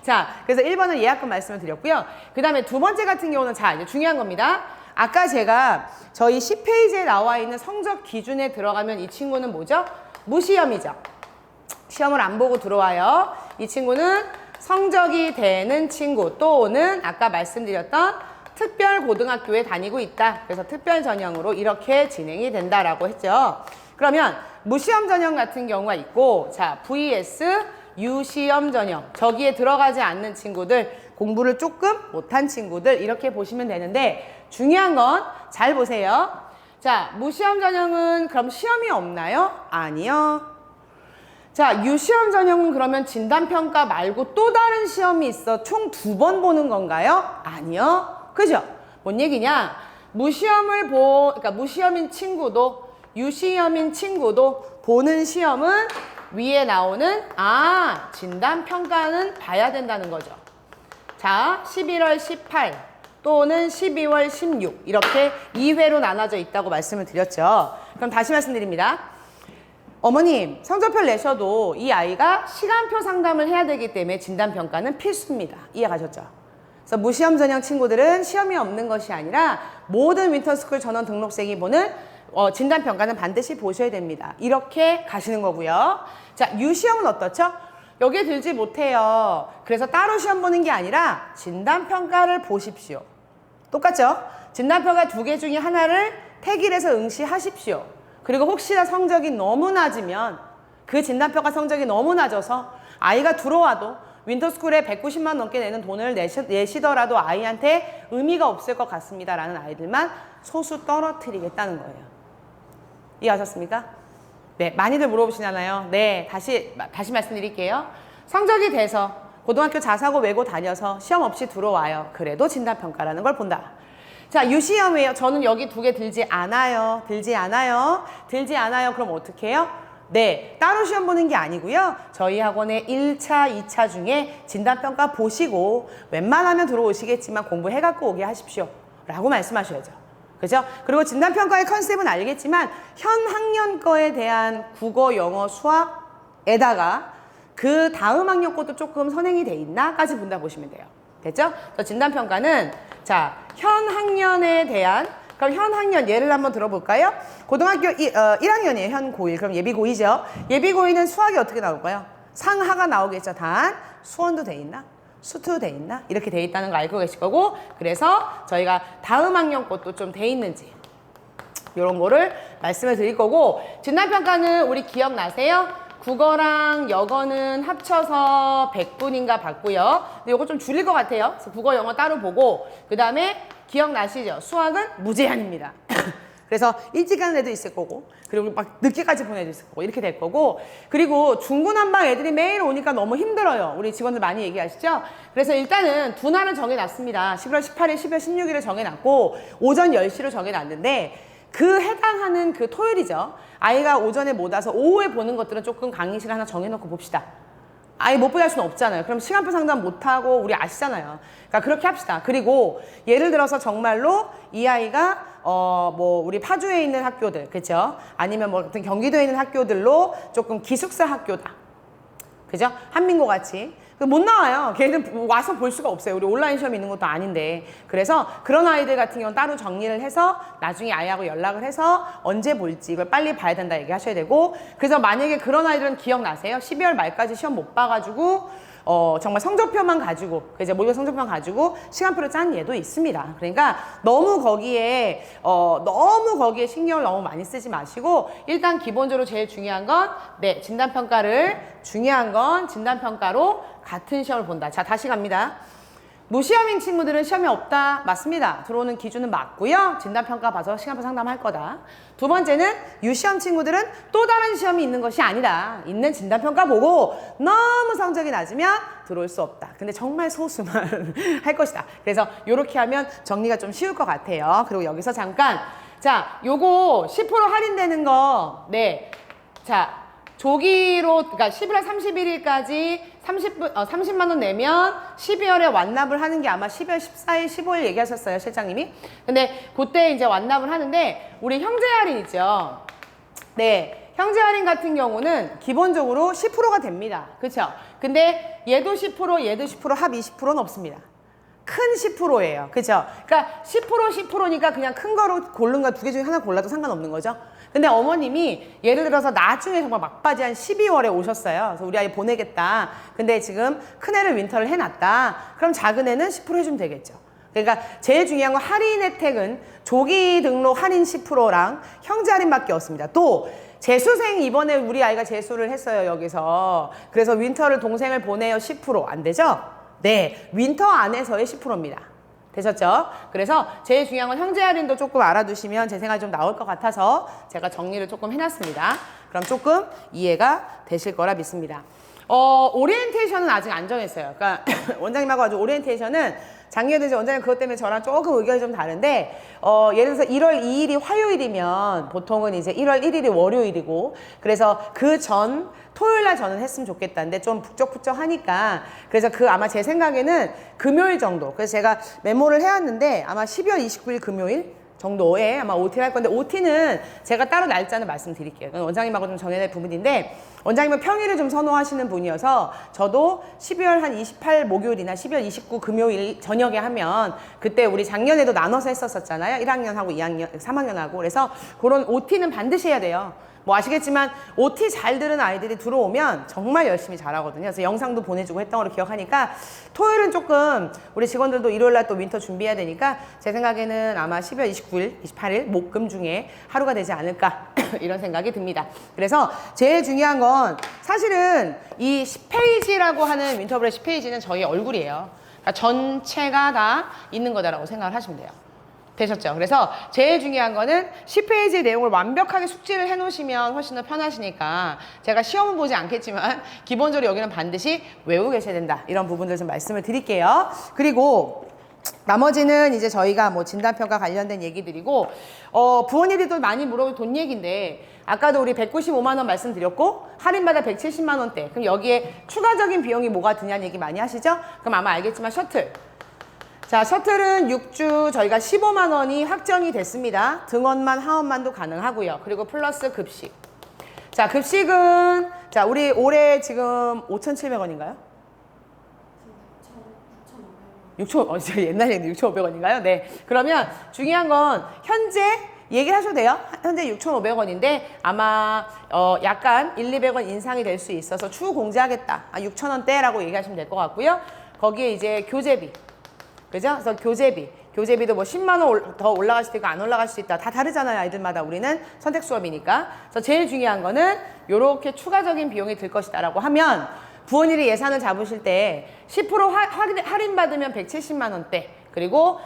자, 그래서 1번은 예약금 말씀을 드렸고요. 그 다음에 두 번째 같은 경우는 자, 이제 중요한 겁니다. 아까 제가 저희 10페이지에 나와 있는 성적 기준에 들어가면 이 친구는 뭐죠? 무시험이죠. 시험을 안 보고 들어와요. 이 친구는 성적이 되는 친구 또는 아까 말씀드렸던 특별 고등학교에 다니고 있다. 그래서 특별 전형으로 이렇게 진행이 된다라고 했죠. 그러면 무시험 전형 같은 경우가 있고 자 vs 유시험 전형 저기에 들어가지 않는 친구들 공부를 조금 못한 친구들 이렇게 보시면 되는데 중요한 건 잘 보세요. 자 무시험 전형은 그럼 시험이 없나요? 아니요. 자, 유시험 전형은 그러면 진단평가 말고 또 다른 시험이 있어 총 2번 보는 건가요? 아니요. 그죠? 뭔 얘기냐? 그러니까 무시험인 친구도 유시험인 친구도 보는 시험은 위에 나오는 진단평가는 봐야 된다는 거죠. 자, 11월 18 또는 12월 16 이렇게 2회로 나눠져 있다고 말씀을 드렸죠. 그럼 다시 말씀드립니다. 어머님, 성적표를 내셔도 이 아이가 시간표 상담을 해야 되기 때문에 진단평가는 필수입니다. 이해 가셨죠? 그래서 무시험 전형 친구들은 시험이 없는 것이 아니라 모든 윈터스쿨 전원 등록생이 보는 진단평가는 반드시 보셔야 됩니다. 이렇게 가시는 거고요. 자, 유시험은 어떻죠? 여기에 들지 못해요. 그래서 따로 시험 보는 게 아니라 진단평가를 보십시오. 똑같죠? 진단평가 2개 중에 하나를 택일해서 응시하십시오. 그리고 혹시나 성적이 너무 낮으면 그 진단평가 성적이 너무 낮아서 아이가 들어와도 윈터스쿨에 190만 넘게 내는 돈을 내시더라도 아이한테 의미가 없을 것 같습니다 라는 아이들만 소수 떨어뜨리겠다는 거예요. 이해하셨습니까? 네, 많이들 물어보시잖아요. 네, 다시 말씀드릴게요. 성적이 돼서 고등학교 자사고 외고 다녀서 시험 없이 들어와요. 그래도 진단평가라는 걸 본다. 자, 유시험이에요. 저는 여기 2개 들지 않아요. 그럼 어떻게 해요? 네, 따로 시험 보는 게 아니고요. 저희 학원의 1차, 2차 중에 진단평가 보시고 웬만하면 들어오시겠지만 공부해갖고 오게 하십시오 라고 말씀하셔야죠. 그죠? 그리고 진단평가의 컨셉은 알겠지만 현 학년 거에 대한 국어, 영어, 수학에다가 그 다음 학년 것도 조금 선행이 돼 있나까지 본다 보시면 돼요. 됐죠? 진단평가는 자, 현 학년에 대한 그럼 현 학년 예를 한번 들어볼까요? 고등학교 1학년이에요. 현 고1. 그럼 예비 고2죠. 예비 고2는 수학이 어떻게 나올까요? 상하가 나오겠죠. 단 수원도 돼 있나? 수투 돼 있나? 이렇게 돼 있다는 거 알고 계실 거고 그래서 저희가 다음 학년 것도 좀 돼 있는지 이런 거를 말씀을 드릴 거고 진단평가는 우리 기억나세요? 국어랑 영어는 합쳐서 100분인가 받고요. 근데 이거 좀 줄일 것 같아요. 그래서 국어, 영어 따로 보고 그 다음에 기억나시죠? 수학은 무제한입니다. 그래서 일찍 가는 애도 있을 거고 그리고 막 늦게까지 보는 애도 있을 거고 이렇게 될 거고 그리고 중구난방 애들이 매일 오니까 너무 힘들어요. 우리 직원들 많이 얘기하시죠? 그래서 일단은 두 날은 정해놨습니다. 11월 18일, 12월 16일을 정해놨고 오전 10시로 정해놨는데 그 해당하는 그 토요일이죠. 아이가 오전에 못 와서 오후에 보는 것들은 조금 강의실 하나 정해놓고 봅시다. 아예 못 보게 할 수는 없잖아요. 그럼 시간표 상담 못하고 우리 아시잖아요. 그러니까 그렇게 합시다. 그리고 예를 들어서 정말로 이 아이가 뭐 우리 파주에 있는 학교들 그죠? 아니면 뭐 같은 경기도에 있는 학교들로 조금 기숙사 학교다. 그죠? 한민고 같이. 못 나와요. 걔는 와서 볼 수가 없어요. 우리 온라인 시험이 있는 것도 아닌데. 그래서 그런 아이들 같은 경우는 따로 정리를 해서 나중에 아이하고 연락을 해서 언제 볼지 이걸 빨리 봐야 된다 얘기하셔야 되고 그래서 만약에 그런 아이들은 기억나세요? 12월 말까지 시험 못 봐가지고 정말 성적표만 가지고 이제 모의고사 성적표만 가지고 시간표를 짠 얘도 있습니다. 그러니까 너무 거기에 신경을 너무 많이 쓰지 마시고 일단 기본적으로 제일 중요한 건 네, 중요한 건 진단평가로 같은 시험을 본다. 자, 다시 갑니다. 무시험인 친구들은 시험이 없다. 맞습니다. 들어오는 기준은 맞고요. 진단평가 봐서 시간표 상담할 거다. 두 번째는 유시험 친구들은 또 다른 시험이 있는 것이 아니다. 있는 진단평가 보고 너무 성적이 낮으면 들어올 수 없다. 근데 정말 소수만 할 것이다. 그래서 이렇게 하면 정리가 좀 쉬울 것 같아요. 그리고 여기서 잠깐 자, 요거 10% 할인되는 거 네. 자, 조기로 그러니까 11월 31일까지 30만 원 내면 12월에 완납을 하는 게 아마 12월 14일, 15일 얘기하셨어요, 실장님이. 근데 그때 이제 완납을 하는데 우리 형제 할인 있죠. 네. 형제 할인 같은 경우는 기본적으로 10%가 됩니다. 그렇죠? 근데 얘도 10%, 합 20%는 없습니다. 큰 10%예요. 그죠? 그러니까 10%니까 그냥 큰 거로 고른 거 2개 중에 하나 골라도 상관없는 거죠. 근데 어머님이 예를 들어서 나중에 정말 막바지 한 12월에 오셨어요. 그래서 우리 아이 보내겠다. 근데 지금 큰 애를 윈터를 해놨다. 그럼 작은 애는 10% 해주면 되겠죠. 그러니까 제일 중요한 건 할인 혜택은 조기 등록 할인 10%랑 형제 할인밖에 없습니다. 또 재수생 이번에 우리 아이가 재수를 했어요. 여기서. 그래서 윈터를 동생을 보내요. 10% 안 되죠? 네, 윈터 안에서의 10%입니다. 되셨죠? 그래서 제일 중요한 건 형제 할인도 조금 알아두시면 제 생각이 좀 나올 것 같아서 제가 정리를 조금 해놨습니다. 그럼 조금 이해가 되실 거라 믿습니다. 오리엔테이션은 아직 안 정했어요. 그러니까 원장님하고 아주 오리엔테이션은 작년에 이제 원장님 그것 때문에 저랑 조금 의견이 좀 다른데 예를 들어서 1월 2일이 화요일이면 보통은 이제 1월 1일이 월요일이고 그래서 그 전 토요일 날 저는 했으면 좋겠다는데 좀 북적북적하니까 그래서 아마 제 생각에는 금요일 정도 그래서 제가 메모를 해왔는데 아마 12월 29일 금요일 정도에 아마 OT를 할 건데 OT는 제가 따로 날짜는 말씀드릴게요. 원장님하고 좀 정해야 될 부분인데 원장님은 평일을 좀 선호하시는 분이어서 저도 12월 한 28 목요일이나 12월 29 금요일 저녁에 하면 그때 우리 작년에도 나눠서 했었잖아요. 1학년하고 2학년, 3학년하고 그래서 그런 OT는 반드시 해야 돼요. 뭐 아시겠지만 OT 잘 들은 아이들이 들어오면 정말 열심히 잘하거든요. 그래서 영상도 보내주고 했던 걸로 기억하니까 토요일은 조금 우리 직원들도 일요일날 또 윈터 준비해야 되니까 제 생각에는 아마 12월 29일, 28일 목금 중에 하루가 되지 않을까 이런 생각이 듭니다. 그래서 제일 중요한 건 사실은 이 10페이지라고 하는 윈터브레 10페이지는 저희 얼굴이에요. 그러니까 전체가 다 있는 거다라고 생각을 하시면 돼요. 되셨죠? 그래서 제일 중요한 거는 10페이지의 내용을 완벽하게 숙지를 해놓으시면 훨씬 더 편하시니까 제가 시험은 보지 않겠지만 기본적으로 여기는 반드시 외우고 계셔야 된다. 이런 부분들 좀 말씀을 드릴게요. 그리고 나머지는 이제 저희가 뭐 진단평가 관련된 얘기들이고 부모님들이 또 많이 물어볼 돈 얘기인데 아까도 우리 195만 원 말씀드렸고 할인받아 170만 원대. 그럼 여기에 추가적인 비용이 뭐가 드냐는 얘기 많이 하시죠? 그럼 아마 알겠지만 셔틀. 자, 셔틀은 6주 저희가 15만 원이 확정이 됐습니다. 등원만 하원만도 가능하고요. 그리고 플러스 급식. 자, 급식은 자 우리 올해 지금 5,700원인가요? 6,500원. 옛날에 6,500원인가요? 네. 그러면 중요한 건 현재 얘기를 하셔도 돼요. 현재 6,500원인데 아마 약간 1, 200원 인상이 될 수 있어서 추후 공제하겠다. 6,000원대라고 얘기하시면 될 것 같고요. 거기에 이제 교재비. 그죠? 그래서 교재비도 뭐 10만 원 더 올라갈 수도 있고 안 올라갈 수도 있다. 다 다르잖아요. 아이들마다. 우리는 선택 수업이니까. 그래서 제일 중요한 거는 요렇게 추가적인 비용이 들 것이다라고 하면 부모님이 예산을 잡으실 때 10% 할인받으면 170만 원대. 그리고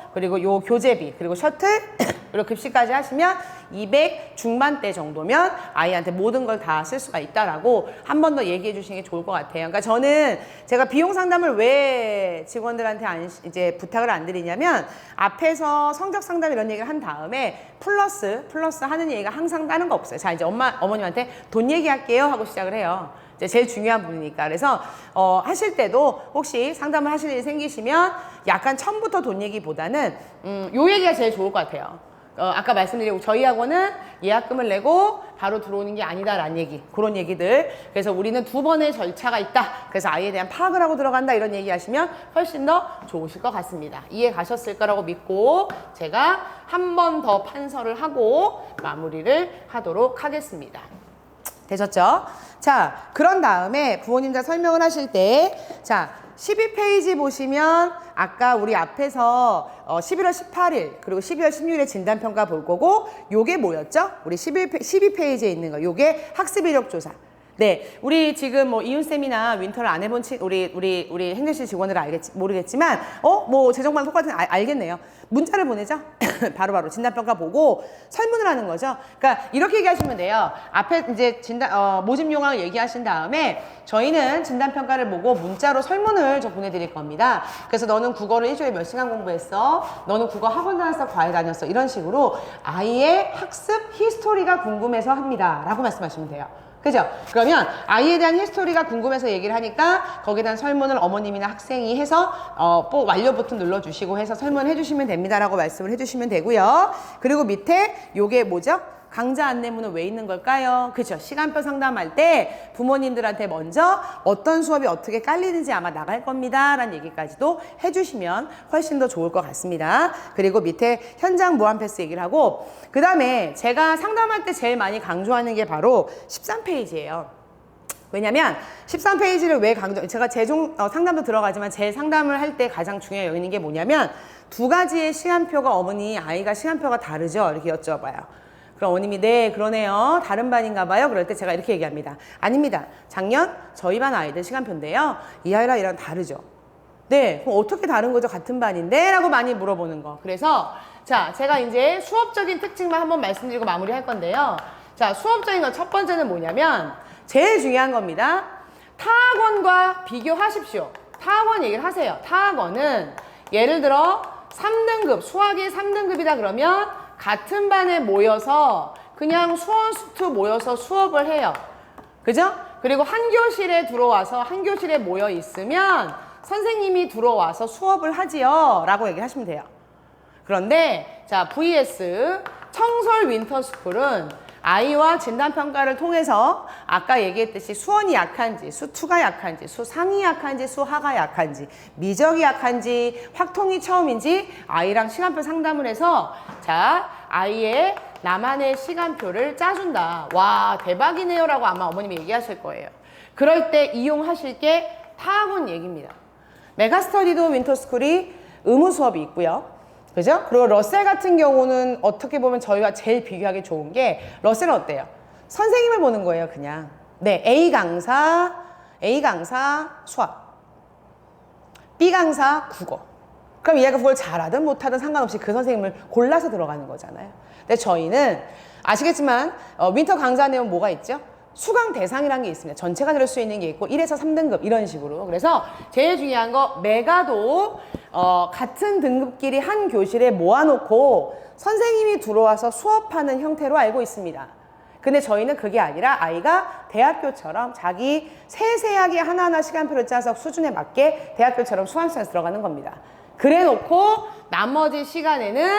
요 교재비, 그리고 셔틀, 그리고 급식까지 하시면 200 중반대 정도면 아이한테 모든 걸 다 쓸 수가 있다라고 한 번 더 얘기해 주시는 게 좋을 것 같아요. 그러니까 저는 제가 비용 상담을 왜 직원들한테 이제 부탁을 안 드리냐면 앞에서 성적 상담 이런 얘기를 한 다음에 플러스 하는 얘기가 항상 다른 거 없어요. 자, 이제 어머님한테 돈 얘기할게요 하고 시작을 해요. 이제 제일 중요한 부분이니까. 그래서 하실 때도 혹시 상담을 하실 일이 생기시면 약간 처음부터 돈 얘기보다는 요 얘기가 제일 좋을 것 같아요. 아까 말씀드리고 저희 학원은 예약금을 내고 바로 들어오는 게 아니다라는 얘기, 그런 얘기들. 그래서 우리는 2번의 절차가 있다. 그래서 아이에 대한 파악을 하고 들어간다. 이런 얘기 하시면 훨씬 더 좋으실 것 같습니다. 이해 가셨을 거라고 믿고 제가 한 번 더 판서를 하고 마무리를 하도록 하겠습니다. 되셨죠? 자, 그런 다음에 부모님들 설명을 하실 때, 자, 12페이지 보시면 아까 우리 앞에서 11월 18일 그리고 12월 16일에 진단평가 볼 거고 요게 뭐였죠? 우리 12페이지에 있는 거. 요게 학습 이력 조사. 네, 우리 지금 뭐 이윤쌤이나 윈터를 안 해본 우리 행정실 직원들은 모르겠지만 뭐 재정방 똑같은 알겠네요. 문자를 보내죠. 바로바로 진단평가 보고 설문을 하는 거죠. 그러니까 이렇게 얘기하시면 돼요. 앞에 이제 모집 요강을 얘기하신 다음에 저희는 진단평가를 보고 문자로 설문을 좀 보내드릴 겁니다. 그래서 너는 국어를 일주일에 몇 시간 공부했어? 너는 국어 학원 다녔어? 과외 다녔어? 이런 식으로 아이의 학습 히스토리가 궁금해서 합니다. 라고 말씀하시면 돼요. 그죠? 그러면 아이에 대한 히스토리가 궁금해서 얘기를 하니까 거기에 대한 설문을 어머님이나 학생이 해서 완료 버튼 눌러주시고 해서 설문을 해주시면 됩니다라고 말씀을 해주시면 되고요. 그리고 밑에 요게 뭐죠? 강좌 안내문은 왜 있는 걸까요? 그죠? 시간표 상담할 때 부모님들한테 먼저 어떤 수업이 어떻게 깔리는지 아마 나갈 겁니다 라는 얘기까지도 해주시면 훨씬 더 좋을 것 같습니다. 그리고 밑에 현장 무한 패스 얘기를 하고 그 다음에 제가 상담할 때 제일 많이 강조하는 게 바로 13페이지예요. 왜냐면 13페이지를 왜 제가 제종 상담도 들어가지만 제 상담을 할 때 가장 중요하게 여기는 게 뭐냐면 두 가지의 시간표가 아이가 시간표가 다르죠? 이렇게 여쭤봐요. 그럼 어머님이 네 그러네요. 다른 반인가 봐요. 그럴 때 제가 이렇게 얘기합니다. 아닙니다. 작년 저희 반 아이들 시간표인데요. 이 아이랑 얘랑 다르죠. 네 그럼 어떻게 다른 거죠? 같은 반인데? 라고 많이 물어보는 거. 그래서 자 제가 이제 수업적인 특징만 한번 말씀드리고 마무리할 건데요. 자 수업적인 거 첫 번째는 뭐냐면 제일 중요한 겁니다. 타학원과 비교하십시오. 타학원 얘기를 하세요. 타학원은 예를 들어 3등급 수학이 3등급이다 그러면 같은 반에 모여서 그냥 수원수투 모여서 수업을 해요. 그죠? 그리고 한 교실에 들어와서 한 교실에 모여 있으면 선생님이 들어와서 수업을 하지요 라고 얘기를 하시면 돼요. 그런데 자 vs 청설 윈터스쿨은 아이와 진단평가를 통해서 아까 얘기했듯이 수원이 약한지 수투가 약한지 수상이 약한지 수하가 약한지 미적이 약한지 확통이 처음인지 아이랑 시간표 상담을 해서 자 아이의 나만의 시간표를 짜준다. 와, 대박이네요 라고 아마 어머님이 얘기하실 거예요. 그럴 때 이용하실 게 타학원 얘기입니다. 메가스터디도 윈터스쿨이 의무 수업이 있고요. 그죠? 그리고 러셀 같은 경우는 어떻게 보면 저희가 제일 비교하기 좋은 게, 러셀은 어때요? 선생님을 보는 거예요, 그냥. 네, A 강사 수학, B 강사 국어. 그럼 얘가 그걸 잘하든 못하든 상관없이 그 선생님을 골라서 들어가는 거잖아요. 근데 저희는 아시겠지만 윈터 강좌 내용 뭐가 있죠? 수강 대상이라는 게 있습니다. 전체가 들을 수 있는 게 있고 1에서 3등급 이런 식으로. 그래서 제일 중요한 거, 메가도 같은 등급끼리 한 교실에 모아놓고 선생님이 들어와서 수업하는 형태로 알고 있습니다. 근데 저희는 그게 아니라 아이가 대학교처럼 자기 세세하게 하나하나 시간표를 짜서 수준에 맞게 대학교처럼 수강시간에 들어가는 겁니다. 그래 놓고 나머지 시간에는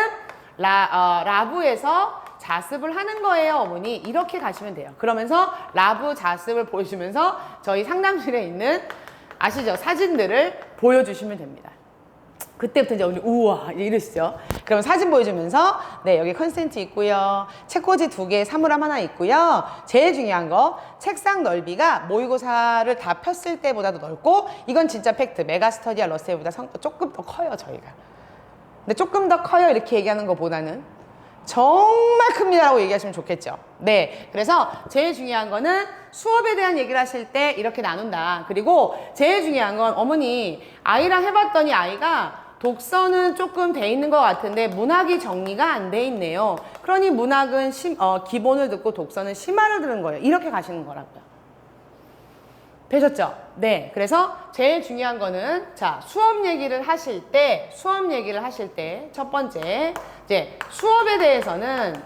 라브에서 자습을 하는 거예요, 어머니. 이렇게 가시면 돼요. 그러면서 라브 자습을 보여주면서 저희 상담실에 있는, 아시죠? 사진들을 보여주시면 됩니다. 그때부터 이제 어머니 우와 이러시죠. 그럼 사진 보여주면서 네, 여기 컨센트 있고요. 책꽂이 2개, 사물함 하나 있고요. 제일 중요한 거, 책상 넓이가 모의고사를 다 폈을 때보다도 넓고, 이건 진짜 팩트. 메가스터디와 러셀보다 조금 더 커요, 저희가. 근데 조금 더 커요 이렇게 얘기하는 것보다는 정말 큽니다라고 얘기하시면 좋겠죠. 네, 그래서 제일 중요한 거는 수업에 대한 얘기를 하실 때 이렇게 나눈다. 그리고 제일 중요한 건, 어머니 아이랑 해봤더니 아이가 독서는 조금 돼 있는 것 같은데 문학이 정리가 안 돼 있네요. 그러니 문학은 기본을 듣고 독서는 심화를 들은 거예요. 이렇게 가시는 거라고요. 되셨죠? 네. 그래서 제일 중요한 거는, 자, 수업 얘기를 하실 때 첫 번째, 이제 수업에 대해서는,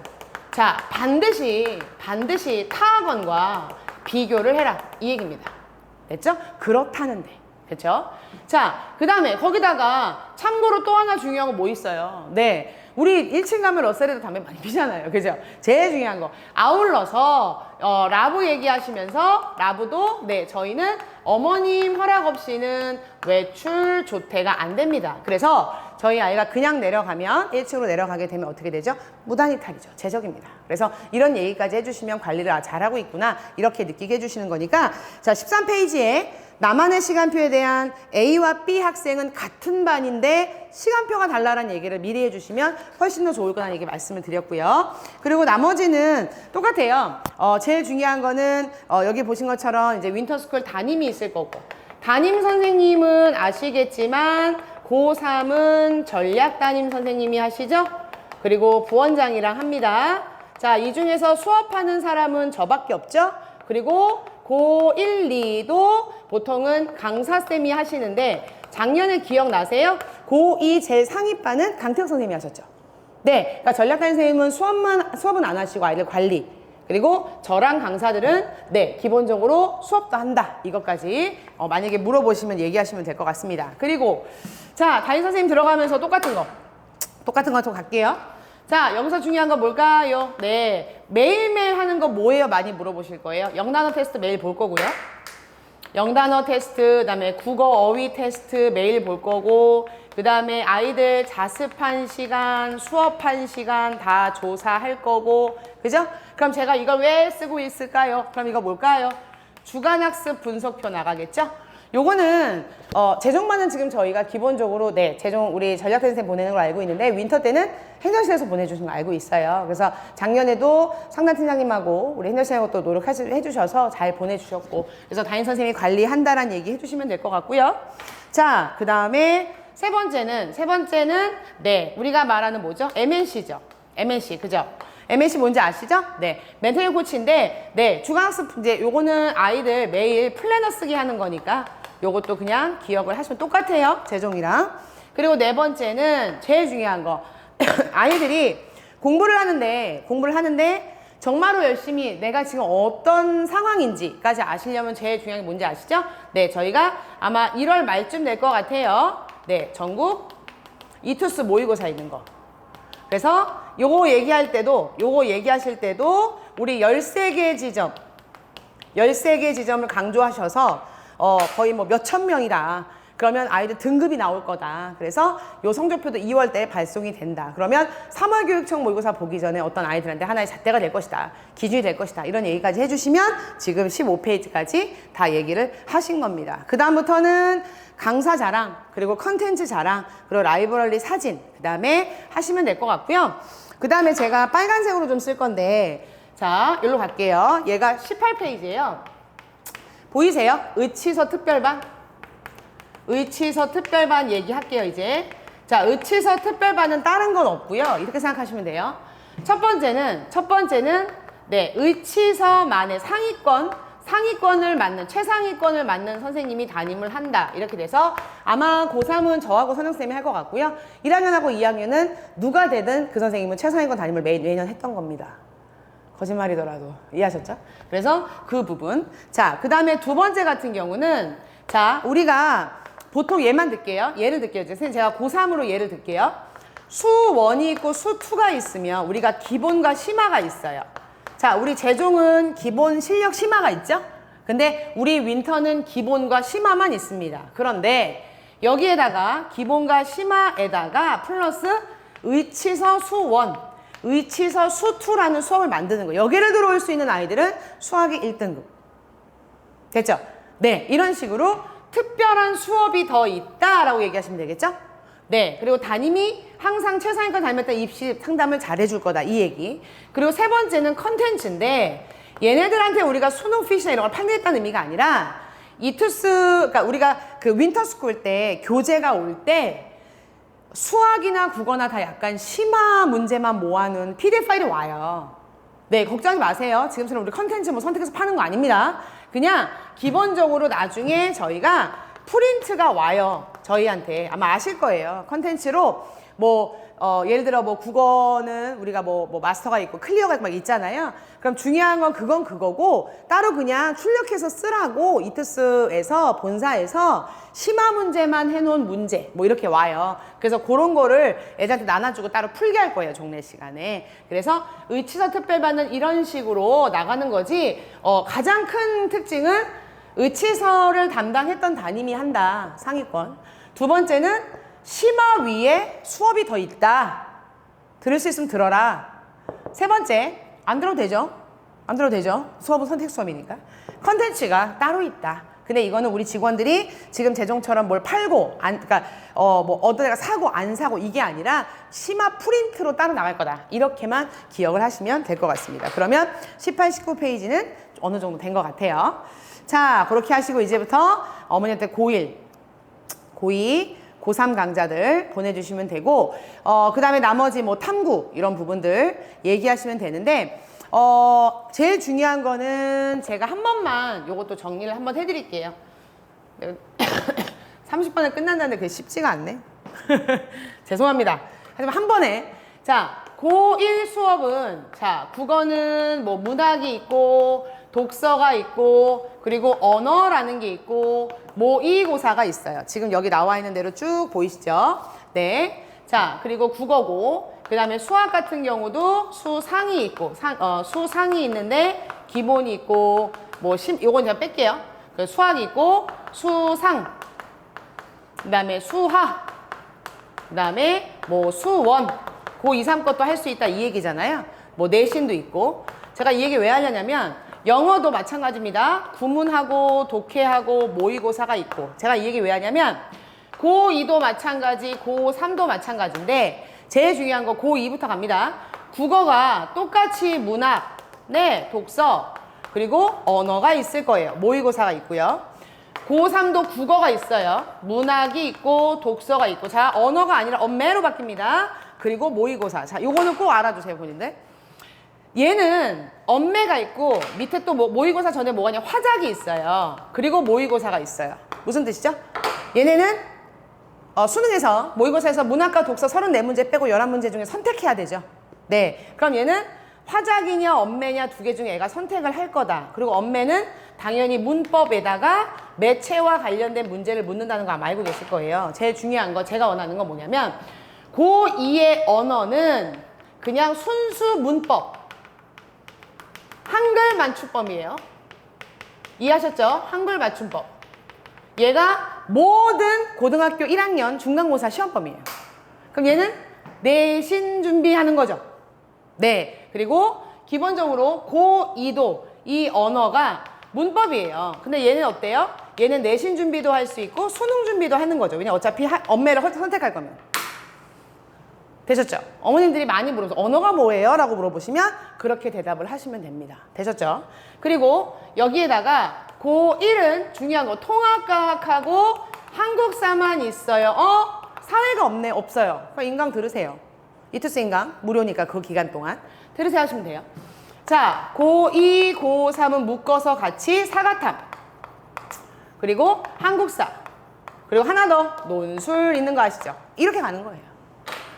자, 반드시 타학원과 비교를 해라. 이 얘기입니다. 됐죠? 그렇다는데. 그렇죠? 자, 그 다음에 거기다가 참고로 또 하나 중요한 거 뭐 있어요? 네. 우리 1층 가면 러셀에도 담배 많이 피잖아요. 그죠? 제일 중요한 거. 아울러서, 라브 얘기하시면서, 라브도, 네, 저희는 어머님 허락 없이는 외출 조퇴가 안 됩니다. 그래서 저희 아이가 그냥 내려가면, 1층으로 내려가게 되면 어떻게 되죠? 무단이탈이죠. 제적입니다. 그래서 이런 얘기까지 해주시면 관리를 잘하고 있구나, 이렇게 느끼게 해주시는 거니까. 자, 13페이지에 나만의 시간표에 대한 A와 B 학생은 같은 반인데 시간표가 달라라는 얘기를 미리 해주시면 훨씬 더 좋을 거라는 얘기 말씀을 드렸고요. 그리고 나머지는 똑같아요. 제일 중요한 거는 여기 보신 것처럼 이제 윈터스쿨 담임이 있을 거고, 담임 선생님은 아시겠지만 고3은 전략 담임 선생님이 하시죠? 그리고 부원장이랑 합니다. 자, 이 중에서 수업하는 사람은 저밖에 없죠? 그리고 고1, 2도 보통은 강사쌤이 하시는데, 작년에 기억나세요? 고2 제일 상위반은 강태혁 선생님이 하셨죠. 네, 그러니까 전략단 선생님은 수업은 안 하시고 아이들 관리, 그리고 저랑 강사들은 네, 기본적으로 수업도 한다. 이것까지 만약에 물어보시면 얘기하시면 될 것 같습니다. 그리고 자, 담임 선생님 들어가면서 똑같은 거 또 갈게요. 자, 여기서 중요한 건 뭘까요? 네, 매일매일 하는 거 뭐예요? 많이 물어보실 거예요. 영단어 테스트 매일 볼 거고요. 영단어 테스트, 그 다음에 국어 어휘 테스트 매일 볼 거고, 그 다음에 아이들 자습한 시간, 수업한 시간 다 조사할 거고, 그죠? 그럼 제가 이걸 왜 쓰고 있을까요? 그럼 이거 뭘까요? 주간학습 분석표 나가겠죠? 요거는 재종반은 지금 저희가 기본적으로 네, 재종 우리 전략대 선생님 보내는 걸 알고 있는데, 윈터 때는 행정실에서 보내주신 거 알고 있어요. 그래서 작년에도 상담팀장님하고 우리 행정실하고 또 노력해주셔서 잘 보내주셨고, 그래서 담임 선생님이 관리한다라는 얘기 해주시면 될 것 같고요. 자, 그 다음에 세 번째는 네, 우리가 말하는 뭐죠? MNC죠. MNC, 그죠? MNC 뭔지 아시죠? 네, 멘토링 코치인데, 네, 주간학습 이제 요거는 아이들 매일 플래너 쓰기 하는 거니까 요것도 그냥 기억을 하시면 똑같아요, 재종이랑. 그리고 네 번째는 제일 중요한 거, 아이들이 공부를 하는데 정말로 열심히 내가 지금 어떤 상황인지까지 아시려면 제일 중요한 게 뭔지 아시죠? 네, 저희가 아마 1월 말쯤 될 것 같아요. 네, 전국 이투스 모의고사 있는 거. 그래서 요거 얘기하실 때도 우리 13개 지점을 강조하셔서 거의 뭐 몇천 명이다. 그러면 아이들 등급이 나올 거다. 그래서 요 성적표도 2월달에 발송이 된다. 그러면 3월 교육청 모의고사 보기 전에 어떤 아이들한테 하나의 잣대가 될 것이다. 기준이 될 것이다. 이런 얘기까지 해주시면 지금 15페이지까지 다 얘기를 하신 겁니다. 그 다음부터는 강사 자랑, 그리고 컨텐츠 자랑, 그리고 라이브러리 사진, 그 다음에 하시면 될 것 같고요. 그 다음에 제가 빨간색으로 좀 쓸 건데, 자, 여기로 갈게요. 얘가 18페이지예요. 보이세요? 의치서 특별반? 의치서 특별반 얘기할게요, 이제. 자, 의치서 특별반은 다른 건 없고요. 이렇게 생각하시면 돼요. 첫 번째는 네, 의치서만의 상위권을 맡는, 최상위권을 맡는 선생님이 담임을 한다. 이렇게 돼서 아마 고3은 저하고 선생님이 할 것 같고요. 1학년하고 2학년은 누가 되든 그 선생님은 최상위권 담임을 매년 했던 겁니다. 거짓말이더라도. 이해하셨죠? 그래서 그 부분. 자, 그 다음에 두 번째 같은 경우는, 자, 우리가 보통 얘만 들게요. 얘를 들게요. 선생님, 제가 고3으로 얘를 들게요. 수1이 있고 수2가 있으면 우리가 기본과 심화가 있어요. 자, 우리 재종은 기본 실력 심화가 있죠? 근데 우리 윈터는 기본과 심화만 있습니다. 그런데 여기에다가 기본과 심화에다가 플러스 의치서 수1, 의치서 수2라는 수업을 만드는 거예요. 여기를 들어올 수 있는 아이들은 수학이 1등급. 됐죠? 네, 이런 식으로 특별한 수업이 더 있다라고 얘기하시면 되겠죠? 네, 그리고 담임이 항상 최상위권 담임했던 입시 상담을 잘해줄 거다, 이 얘기. 그리고 세 번째는 컨텐츠인데, 얘네들한테 우리가 수능 피시나 이런 걸 판매했다는 의미가 아니라 그러니까 우리가 그 윈터스쿨 때 교재가 올 때 수학이나 국어나 다 약간 심화 문제만 모아놓은 PDF 파일이 와요. 네, 걱정하지 마세요. 지금처럼 우리 컨텐츠 뭐 선택해서 파는 거 아닙니다. 그냥 기본적으로 나중에 저희가 프린트가 와요. 저희한테. 아마 아실 거예요. 컨텐츠로 예를 들어 국어는 우리가 마스터가 있고 클리어가 막 있잖아요. 그럼 중요한 건 그건 그거고 따로 그냥 출력해서 쓰라고 이투스에서 본사에서 심화 문제만 해놓은 문제 이렇게 와요. 그래서 그런 거를 애들한테 나눠주고 따로 풀게 할 거예요. 종례 시간에. 그래서 의치서 특별반은 이런 식으로 나가는 거지. 가장 큰 특징은 의치서를 담당했던 담임이 한다. 상위권. 두 번째는 심화 위에 수업이 더 있다. 들을 수 있으면 들어라. 세 번째, 안 들어도 되죠? 안 들어도 되죠? 수업은 선택 수업이니까. 컨텐츠가 따로 있다. 근데 이거는 우리 직원들이 지금 재종처럼 뭘 팔고, 그러니까 어떤 애가 사고 안 사고 이게 아니라 심화 프린트로 따로 나갈 거다. 이렇게만 기억을 하시면 될 것 같습니다. 그러면 18, 19페이지는 어느 정도 된 것 같아요. 자, 그렇게 하시고 이제부터 어머니한테 고1, 고3 강좌들 보내주시면 되고, 그 다음에 나머지 탐구 이런 부분들 얘기하시면 되는데, 제일 중요한 거는 제가 한 번만 요것도 정리를 한번 해드릴게요. 30분에 끝난다는데 그게 쉽지가 않네. 죄송합니다. 하지만 한 번에. 자, 고1 수업은, 자, 국어는 문학이 있고, 독서가 있고, 그리고 언어라는 게 있고, 모의고사가 있어요. 지금 여기 나와 있는 대로 쭉 보이시죠? 네. 자, 그리고 국어고, 그 다음에 수학 같은 경우도 수상이 있고, 수상이 있는데, 기본이 있고, 요건 제가 뺄게요. 수학이 있고, 수상, 그 다음에 수학, 그 다음에 수원, 고2, 3 것도 할 수 있다 이 얘기잖아요. 내신도 있고. 제가 이 얘기 왜 하냐면, 영어도 마찬가지입니다. 구문하고 독해하고 모의고사가 있고. 제가 이 얘기 왜 하냐면 고2도 마찬가지, 고3도 마찬가지인데 제일 중요한 거 고2부터 갑니다. 국어가 똑같이 문학, 네, 독서, 그리고 언어가 있을 거예요. 모의고사가 있고요. 고3도 국어가 있어요. 문학이 있고 독서가 있고. 자, 언어가 아니라 언매로 바뀝니다. 그리고 모의고사. 자, 요거는 꼭 알아두세요, 본인들. 얘는 언매가 있고 밑에 또 모의고사 전에 뭐가 있냐, 화작이 있어요. 그리고 모의고사가 있어요. 무슨 뜻이죠? 얘네는 수능에서 모의고사에서 문학과 독서 34문제 빼고 11문제 중에 선택해야 되죠. 네, 그럼 얘는 화작이냐 언매냐 두 개 중에 애가 선택을 할 거다. 그리고 언매는 당연히 문법에다가 매체와 관련된 문제를 묻는다는 거 아마 알고 계실 거예요. 제일 중요한 거, 제가 원하는 건 뭐냐면 고2의 언어는 그냥 순수 문법, 한글 맞춤법이에요. 이해하셨죠? 한글 맞춤법. 얘가 모든 고등학교 1학년 중간고사 시험범위예요. 그럼 얘는 내신 준비하는 거죠. 네. 그리고 기본적으로 고2도 이 언어가 문법이에요. 근데 얘는 어때요? 얘는 내신 준비도 할 수 있고 수능 준비도 하는 거죠. 왜냐면 어차피 언매를 선택할 거면. 되셨죠? 어머님들이 많이 물어서 언어가 뭐예요? 라고 물어보시면 그렇게 대답을 하시면 됩니다. 되셨죠? 그리고 여기에다가 고1은 중요한 거 통합과학하고 한국사만 있어요. 사회가 없네. 없어요. 그럼 인강 들으세요. 이투스 인강 무료니까 그 기간 동안 들으세요 하시면 돼요. 자, 고2, 고3은 묶어서 같이 사과탐 그리고 한국사 그리고 하나 더 논술 있는 거 아시죠? 이렇게 가는 거예요.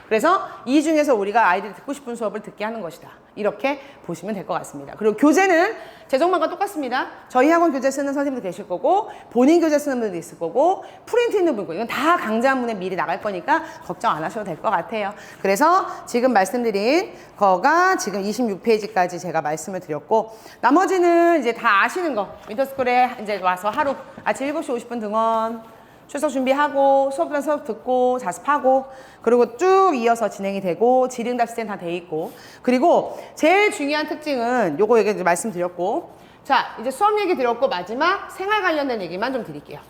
그래서 이 중에서 우리가 아이들이 듣고 싶은 수업을 듣게 하는 것이다. 이렇게 보시면 될 것 같습니다. 그리고 교재는 재정반과 똑같습니다. 저희 학원 교재 쓰는 선생님도 계실 거고 본인 교재 쓰는 분도 있을 거고 프린트 있는 분도 이건 다 강좌문에 미리 나갈 거니까 걱정 안 하셔도 될 것 같아요. 그래서 지금 말씀드린 거가 지금 26페이지까지 제가 말씀을 드렸고 나머지는 이제 다 아시는 거 윈터스쿨에 이제 와서 하루 아침 7시 50분 등원 출석 준비하고 수업은 수업 듣고 자습하고 그리고 쭉 이어서 진행이 되고 질의응답 시스템 다 돼 있고 그리고 제일 중요한 특징은 요거 얘기 이제 말씀드렸고 자 이제 수업 얘기 드렸고 마지막 생활 관련된 얘기만 좀 드릴게요.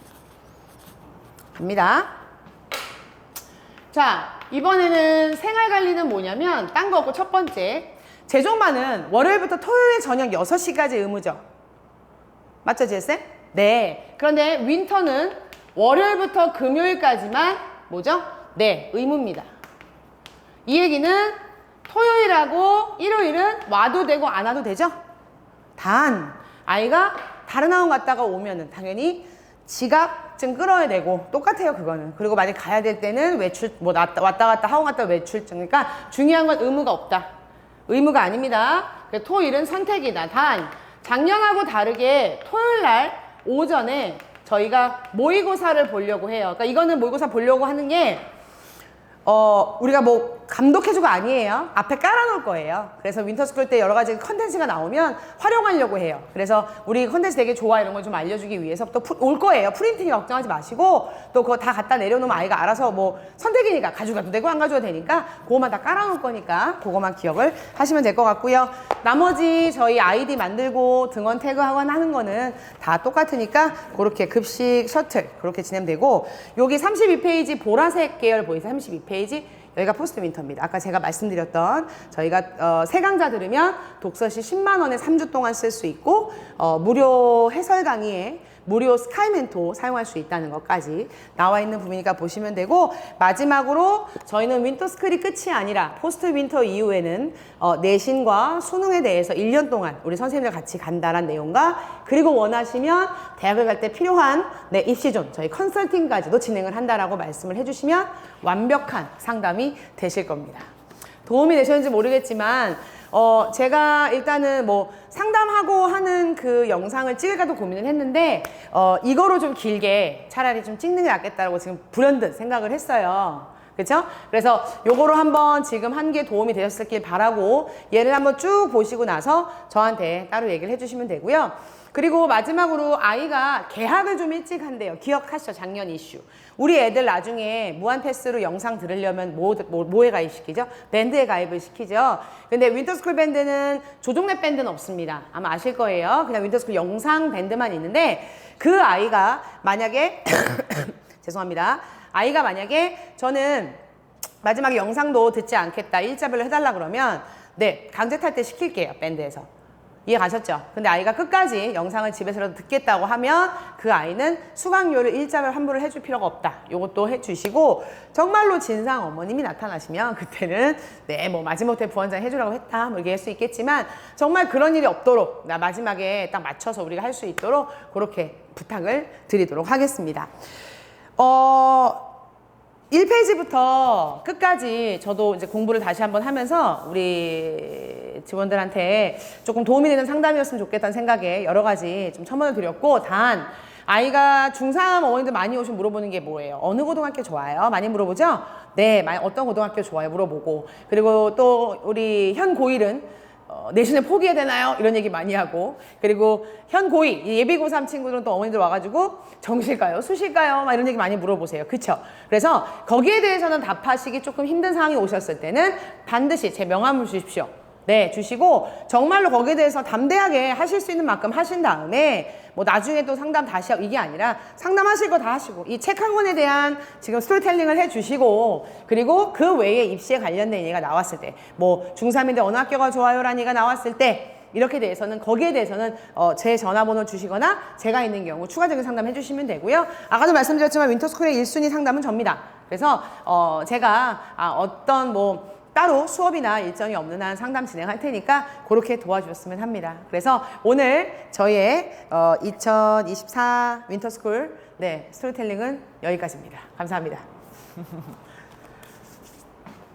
갑니다. 자 이번에는 생활 관리는 뭐냐면 딴 거 없고 첫 번째 재종반은 월요일부터 토요일 저녁 6시까지 의무죠. 맞죠 지혜쌤? 네. 그런데 윈터는 월요일부터 금요일까지만 뭐죠? 네, 의무입니다. 이 얘기는 토요일하고 일요일은 와도 되고 안 와도 되죠? 단 아이가 다른 학원 갔다가 오면은 당연히 지갑증 끌어야 되고 똑같아요 그거는. 그리고 만약 가야 될 때는 외출 뭐 왔다 갔다 학원 갔다 외출증. 그러니까 중요한 건 의무가 없다. 의무가 아닙니다. 토요일은 선택이다. 단 작년하고 다르게 토요일날 오전에 저희가 모의고사를 보려고 해요. 그러니까 이거는 모의고사 보려고 하는 게 우리가 뭐 감독해주고 아니에요. 앞에 깔아놓을 거예요. 그래서 윈터스쿨 때 여러 가지 컨텐츠가 나오면 활용하려고 해요. 그래서 우리 컨텐츠 되게 좋아 이런 걸 좀 알려주기 위해서 또 올 거예요. 프린팅이 걱정하지 마시고 또 그거 다 갖다 내려놓으면 아이가 알아서 뭐 선택이니까 가져가도 되고 안 가져도 되니까 그거만 다 깔아놓을 거니까 그거만 기억을 하시면 될 것 같고요. 나머지 저희 아이디 만들고 등원 태그하고 하는 거는 다 똑같으니까 그렇게 급식 셔틀 그렇게 진행되고 여기 32페이지 보라색 계열 보이세요? 32페이지 여기가 포스트 윈터입니다. 아까 제가 말씀드렸던 저희가 세 강좌 들으면 독서시 10만 원에 3주 동안 쓸 수 있고 무료 해설 강의에 무료 스카이멘토 사용할 수 있다는 것까지 나와 있는 부분이니까 보시면 되고 마지막으로 저희는 윈터스쿨이 끝이 아니라 포스트 윈터 이후에는 내신과 수능에 대해서 1년 동안 우리 선생님들 같이 간다는 내용과 그리고 원하시면 대학을 갈 때 필요한 입시존 저희 컨설팅까지도 진행을 한다라고 말씀을 해주시면 완벽한 상담이 되실 겁니다. 도움이 되셨는지 모르겠지만 제가 일단은 뭐 상담하고 하는 그 영상을 찍을까도 고민을 했는데 이거로 좀 길게 차라리 좀 찍는 게 낫겠다라고 지금 불현듯 생각을 했어요. 그렇죠? 그래서 요거로 한번 지금 한 게 도움이 되셨길 바라고 얘를 한번 쭉 보시고 나서 저한테 따로 얘기를 해주시면 되고요. 그리고 마지막으로 아이가 개학을 좀 일찍 한대요. 기억하시죠? 작년 이슈. 우리 애들 나중에 무한패스로 영상 들으려면 뭐에 가입시키죠? 밴드에 가입을 시키죠. 근데 윈터스쿨 밴드는 조종랩 밴드는 없습니다. 아마 아실 거예요. 그냥 윈터스쿨 영상 밴드만 있는데 그 아이가 만약에 죄송합니다. 아이가 만약에 저는 마지막에 영상도 듣지 않겠다. 일자별로 해달라 그러면 네, 강제 탈퇴 시킬게요. 밴드에서. 이해 가셨죠? 근데 아이가 끝까지 영상을 집에서라도 듣겠다고 하면 그 아이는 수강료를 일자별 환불을 해줄 필요가 없다. 요것도 해주시고 정말로 진상 어머님이 나타나시면 그때는 네, 뭐 마지못해 부원장 해주라고 했다. 뭐 얘기할 수 있겠지만 정말 그런 일이 없도록 나 마지막에 딱 맞춰서 우리가 할 수 있도록 그렇게 부탁을 드리도록 하겠습니다. 1페이지부터 끝까지 저도 이제 공부를 다시 한번 하면서 우리 직원들한테 조금 도움이 되는 상담이었으면 좋겠다는 생각에 여러 가지 좀 첨언을 드렸고 단 아이가 중3 어머니들 많이 오시면 물어보는 게 뭐예요? 어느 고등학교 좋아요? 많이 물어보죠? 네, 어떤 고등학교 좋아요? 물어보고 그리고 또 우리 현 고1은 내신을 포기해야 되나요? 이런 얘기 많이 하고, 그리고 현 고2 예비 고3 친구들은 또 어머니들 와가지고 정실까요? 수실까요? 막 이런 얘기 많이 물어보세요. 그쵸? 그래서 거기에 대해서는 답하시기 조금 힘든 상황이 오셨을 때는 반드시 제 명함을 주십시오. 네, 주시고 정말로 거기에 대해서 담대하게 하실 수 있는 만큼 하신 다음에 뭐 나중에 또 상담 다시 하고 이게 아니라 상담하실 거 다 하시고 이 책 한 권에 대한 지금 스토리텔링을 해주시고, 그리고 그 외에 입시에 관련된 얘기가 나왔을 때 뭐 중3인데 어느 학교가 좋아요라는 얘기가 나왔을 때 이렇게 대해서는 거기에 대해서는 제 전화번호 주시거나 제가 있는 경우 추가적인 상담 해주시면 되고요. 아까도 말씀드렸지만 윈터스쿨의 1순위 상담은 접니다. 그래서 제가 어떤 뭐 따로 수업이나 일정이 없는 한 상담 진행할 테니까 그렇게 도와주셨으면 합니다. 그래서 오늘 저희의 2024 윈터스쿨 스토리텔링은 여기까지입니다. 감사합니다.